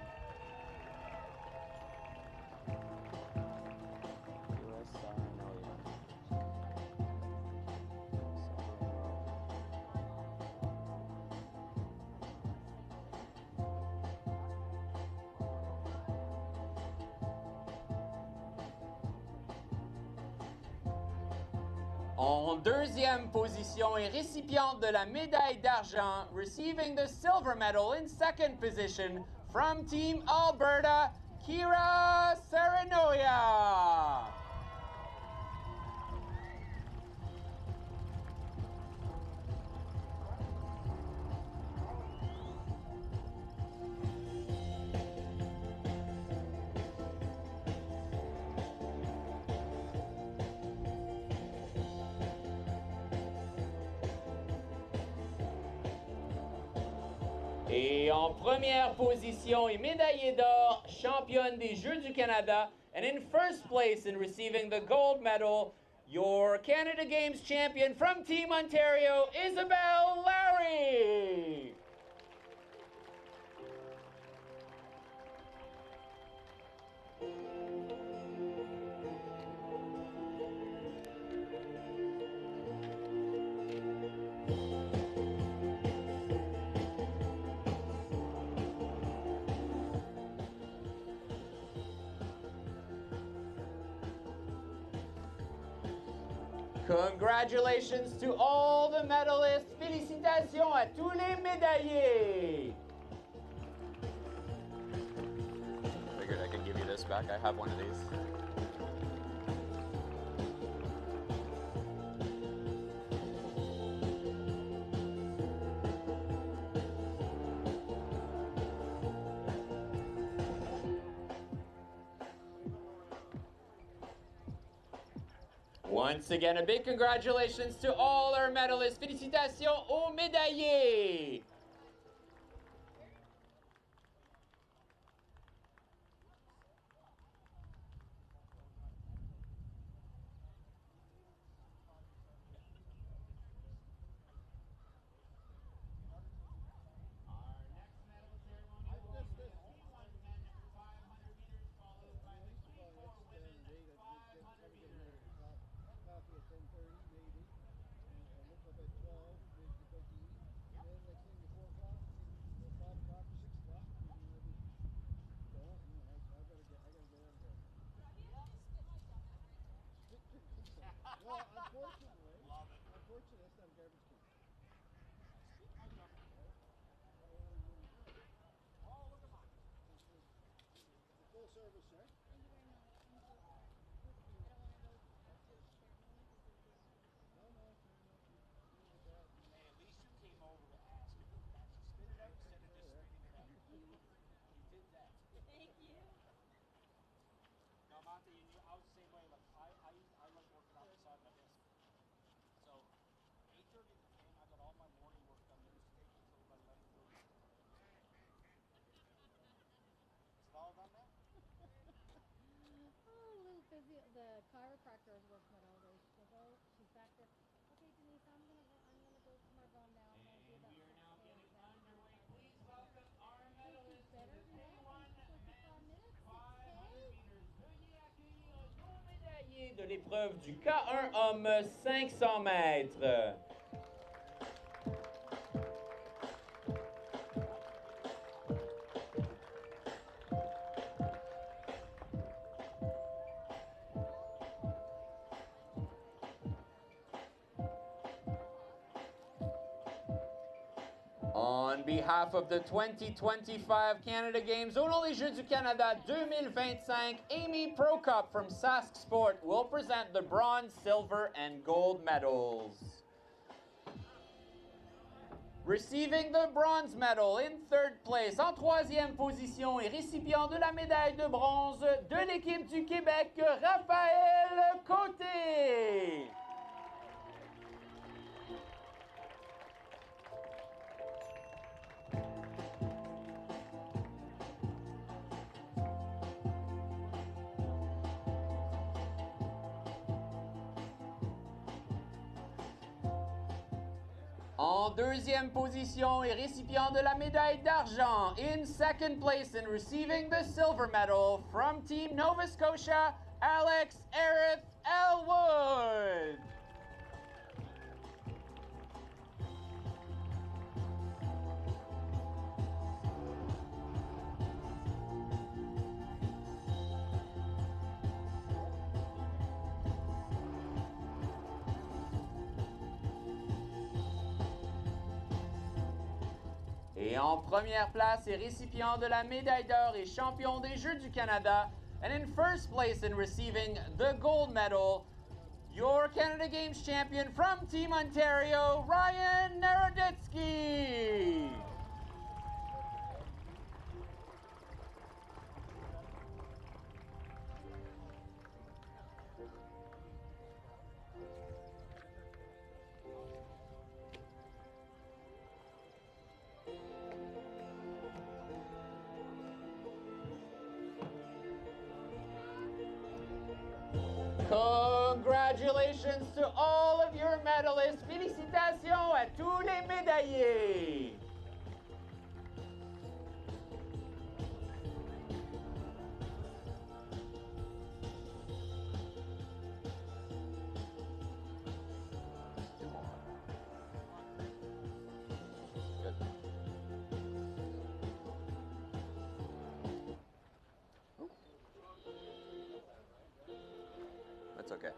En deuxième position et récipiente de la médaille d'argent, receiving the silver medal in second position from Team Alberta, Kira Serenoya. Et en première position et médaillée d'or, championne des Jeux du Canada, and in first place in receiving the gold medal, your Canada Games champion from Team Ontario, Isabelle Lowry. Congratulations to all the medalists. Félicitations à tous les médaillés. Figured I could give you this back. I have one of these. Once again, a big congratulations to all our medalists. Félicitations aux médaillés. Well, unfortunately, that's not a garbage can. Oh, look at mine. The full service, sir. Thank you very much. Thank you. I don't want to go to the ceremony because no, fair enough. You with that. Hey, at least you came over to ask if you could actually spit it out instead of just spitting it out. You did that. Thank you. Now, Monte, I was the same way. Like, I like working out beside my desk. So, 8:30 at the game, I got all my morning work done. It used to take me until about 11:30. Is it all done now? Oh, a little busy. The chiropractor is working it all day. She goes, oh, she's back there. Okay, Denise, I'm gonna go to my room now. I'm gonna do that. We are now getting underway. Please welcome our medalists to the K1 men's 500 meters. Veuillez accueillir nos médaillés de l'épreuve du K1 homme 500 mètres. On behalf of the 2025 Canada Games, au nom des Jeux du Canada 2025, Amy Prokop from Sask Sport will present the bronze, silver, and gold medals. Receiving the bronze medal in third place, en troisième position et récipient de la médaille de bronze de l'équipe du Québec, Raphaël Côté. En deuxième position et récipient de la médaille d'argent, in second place and receiving the silver medal from Team Nova Scotia, Alex Erith Elwood. Et en première place et récipient de la médaille d'or et champion des Jeux du Canada, and in first place in receiving the gold medal, your Canada Games champion from Team Ontario, Ryan Naroditsky. Congratulations to all of your medalists. Félicitations à tous les médaillés. That's okay.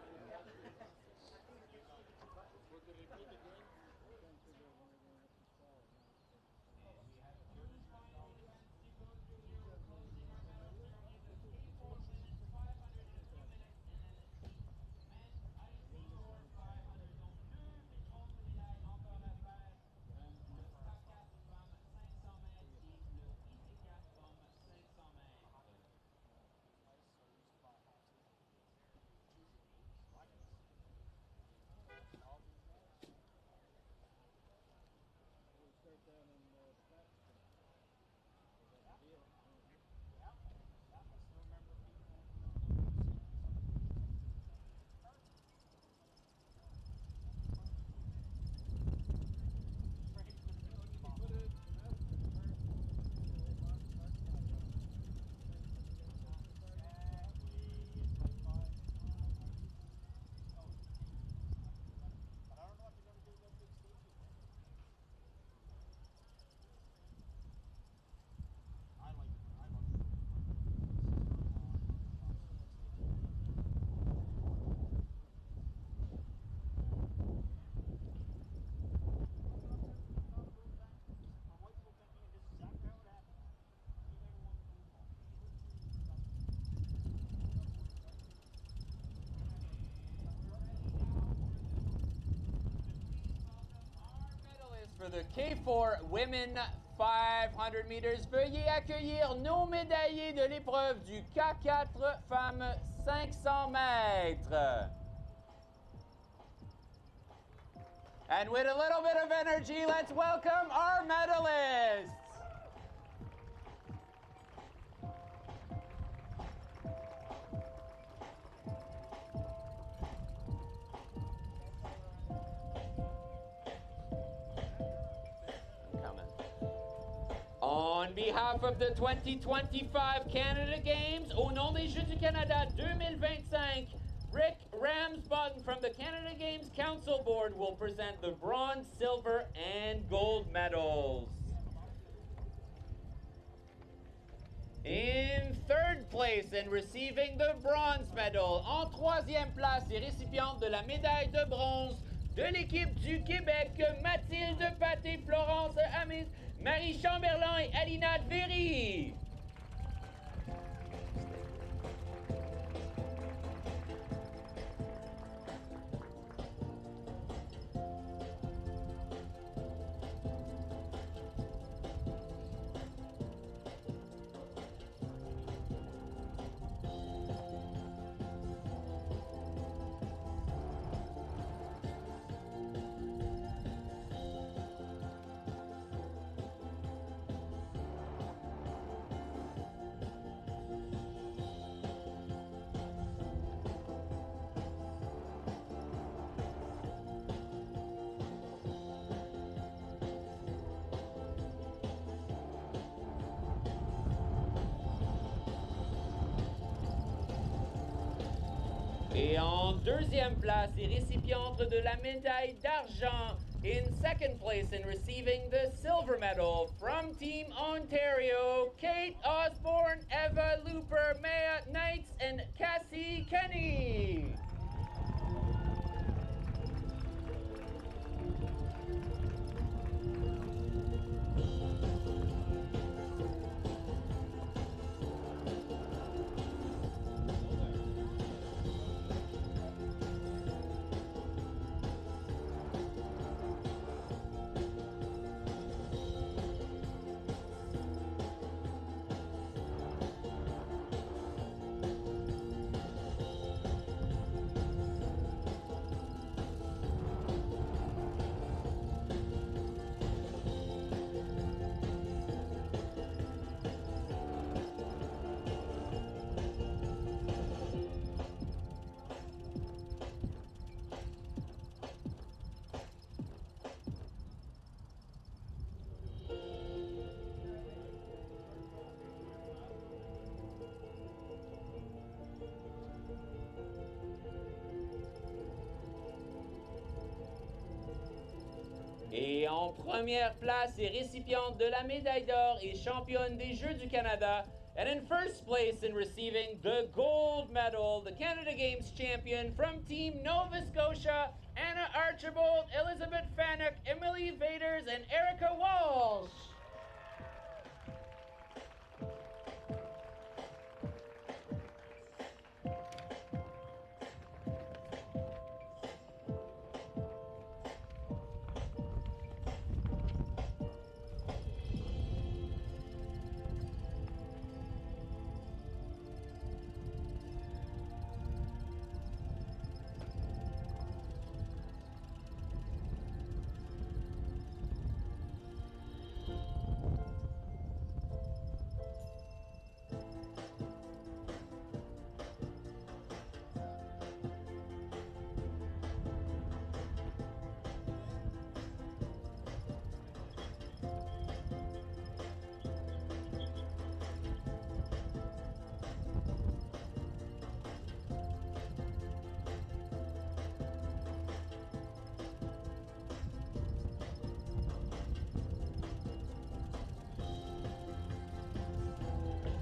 For the K4 Women 500 meters, veuillez accueillir nos médaillés de l'épreuve du K4 femmes 500 mètres. And with a little bit of energy, let's welcome our medalists. On behalf of the 2025 Canada Games, au nom des Jeux du Canada 2025, Rick Ramsbottom from the Canada Games Council Board will present the bronze, silver, and gold medals. In third place and receiving the bronze medal, en troisième place et récipiente de la médaille de bronze de l'équipe du Québec, Mathilde Paté-Florence Amis Marie Chamberlain et Alina Dvéry. Et en deuxième place et récipiente de la médaille d'argent, in second place in receiving the silver medal from Team Ontario, Kate Osborne, Eva Looper, Maya Knights, and Cassie Kenny. Et en première place et récipiente de la médaille d'or et championne des Jeux du Canada, and in first place in receiving the gold medal, the Canada Games champion from Team Nova Scotia, Anna Archibald, Elizabeth Fanuc, Emily Vaders, and Erica Walsh.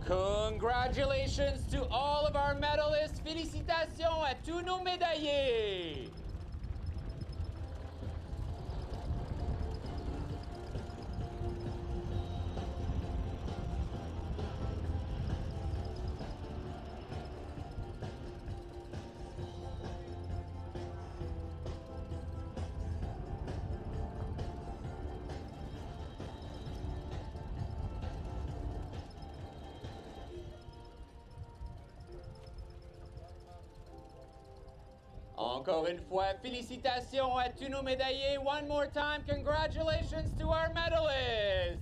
Congratulations to all of our medalists. Félicitations à tous nos médaillés. Encore une fois, félicitations à tous nos médaillés. One more time, congratulations to our medalists.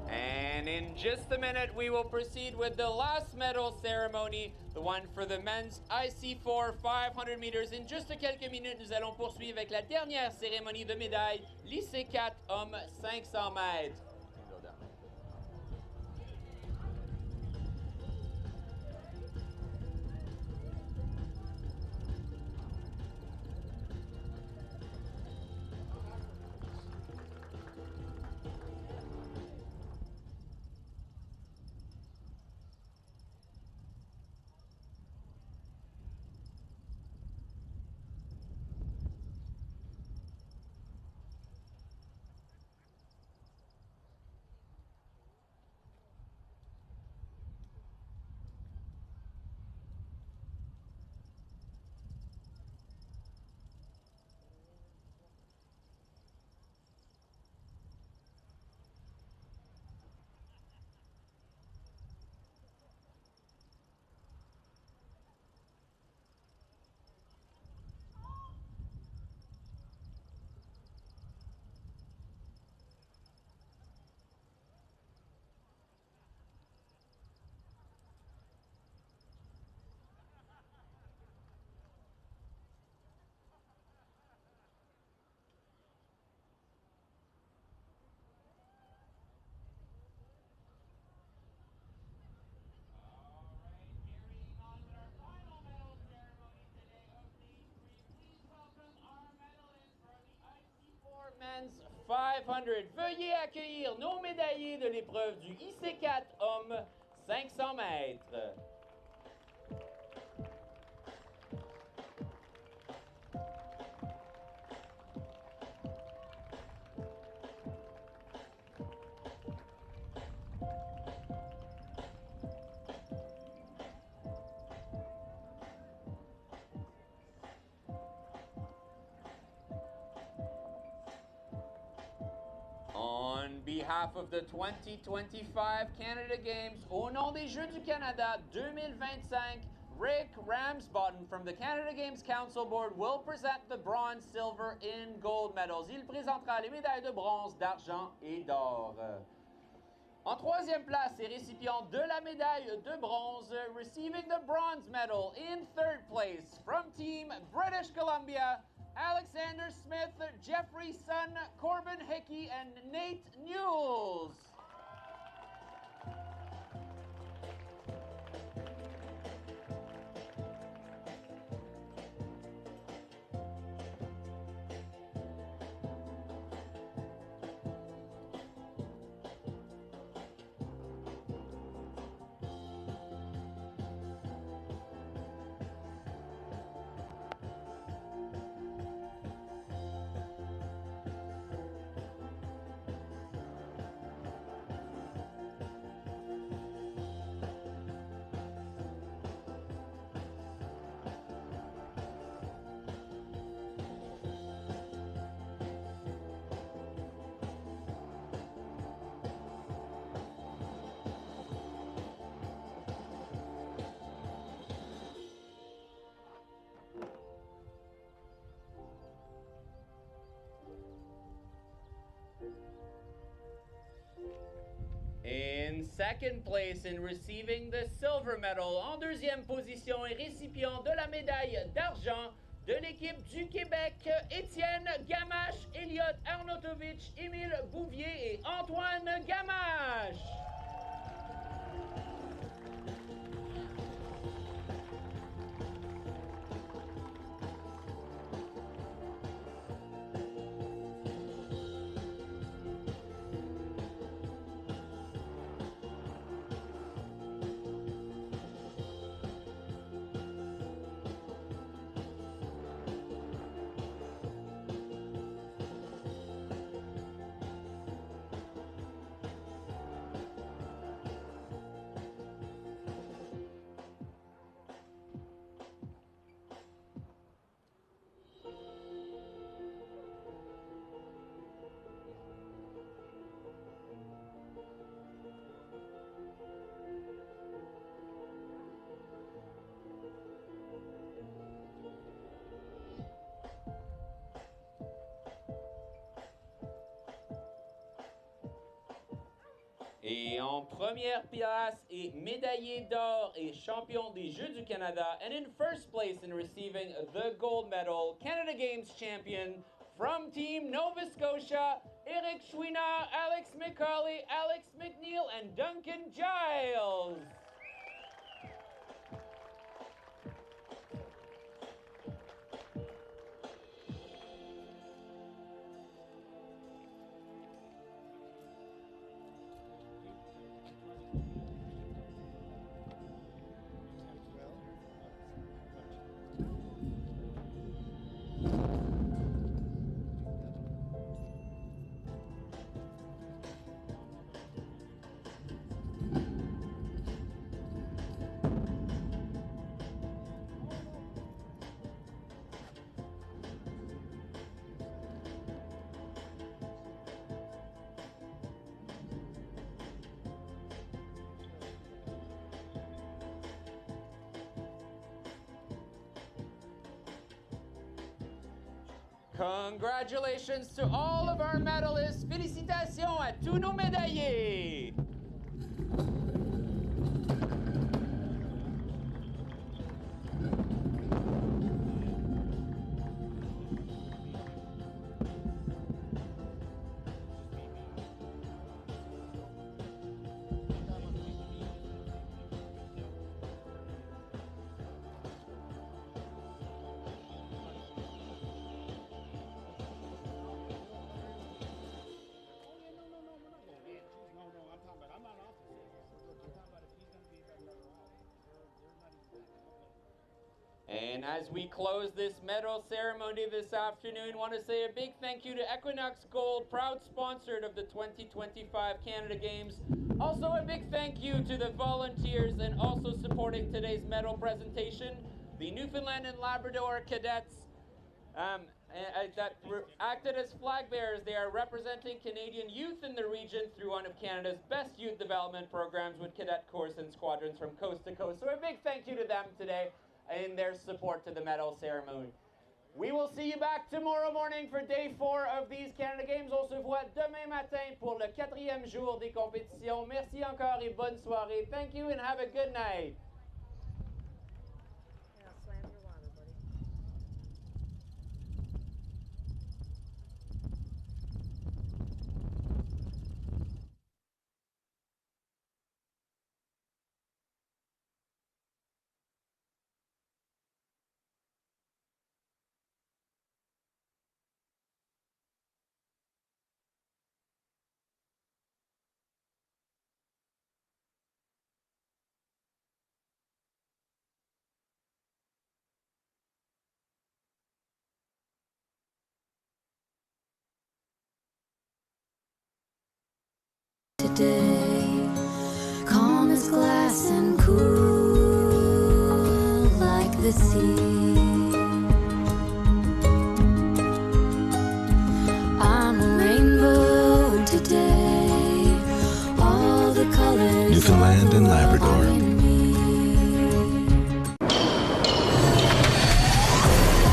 And in just a minute, we will proceed with the last medal ceremony, the one for the men's IC4 500 meters. In just quelques minutes, nous allons poursuivre avec la dernière cérémonie de médailles, l'IC4 hommes 500 mètres. men's 500. Veuillez accueillir nos médaillés de l'épreuve du IC4 hommes 500 mètres. On behalf of the 2025 Canada Games, au nom des Jeux du Canada 2025, Rick Ramsbottom from the Canada Games Council Board will present the bronze, silver, and gold medals. Il présentera les médailles de bronze, d'argent et d'or. En troisième place et récipient de la médaille de bronze, receiving the bronze medal in third place from Team British Columbia, Alexander Smith, Jeffrey Sun, Corbin Hickey, and Nate Newells. In second place in receiving the silver medal, en deuxième position et récipient de la médaille d'argent de l'équipe du Québec, Étienne Gamache, Elliot Arnautovic, Émile Bouvier et Antoine Gamache. Et en première place est médaillé d'or et champion des Jeux du Canada. And in first place in receiving the gold medal, Canada Games champion from Team Nova Scotia, Eric Chouinard, Alex McCauley, Alex McNeil, and Duncan Giles. Congratulations to all of our medalists. Félicitations à tous nos médaillés. And as we close this medal ceremony this afternoon, want to say a big thank you to Equinox Gold, proud sponsor of the 2025 Canada Games. Also a big thank you to the volunteers and also supporting today's medal presentation, the Newfoundland and Labrador cadets that acted as flag bearers. They are representing Canadian youth in the region through one of Canada's best youth development programs with cadet corps and squadrons from coast to coast. So a big thank you to them today in their support to the medal ceremony. We will see you back tomorrow morning for day 4 of these Canada Games. On se voit demain matin pour le 4e jour des compétitions. Merci encore et bonne soirée. Thank you and have a good night. Today, calm as glass and cool like the sea. I'm a rainbow today, all the colors. Newfoundland and Labrador.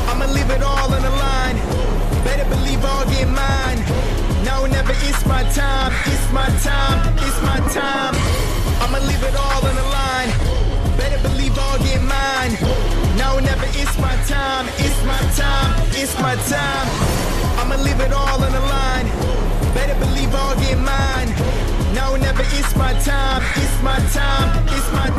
I'ma leave it all on the line. Better believe I'll get mine. No, never, it's my time, it's my time, it's my time. I'ma leave it all on the line. Better believe I'll get mine. No, never, it's my time, it's my time, it's my time. I'ma leave it all on the line. Better believe I'll get mine. No, never, it's my time, it's my time, it's my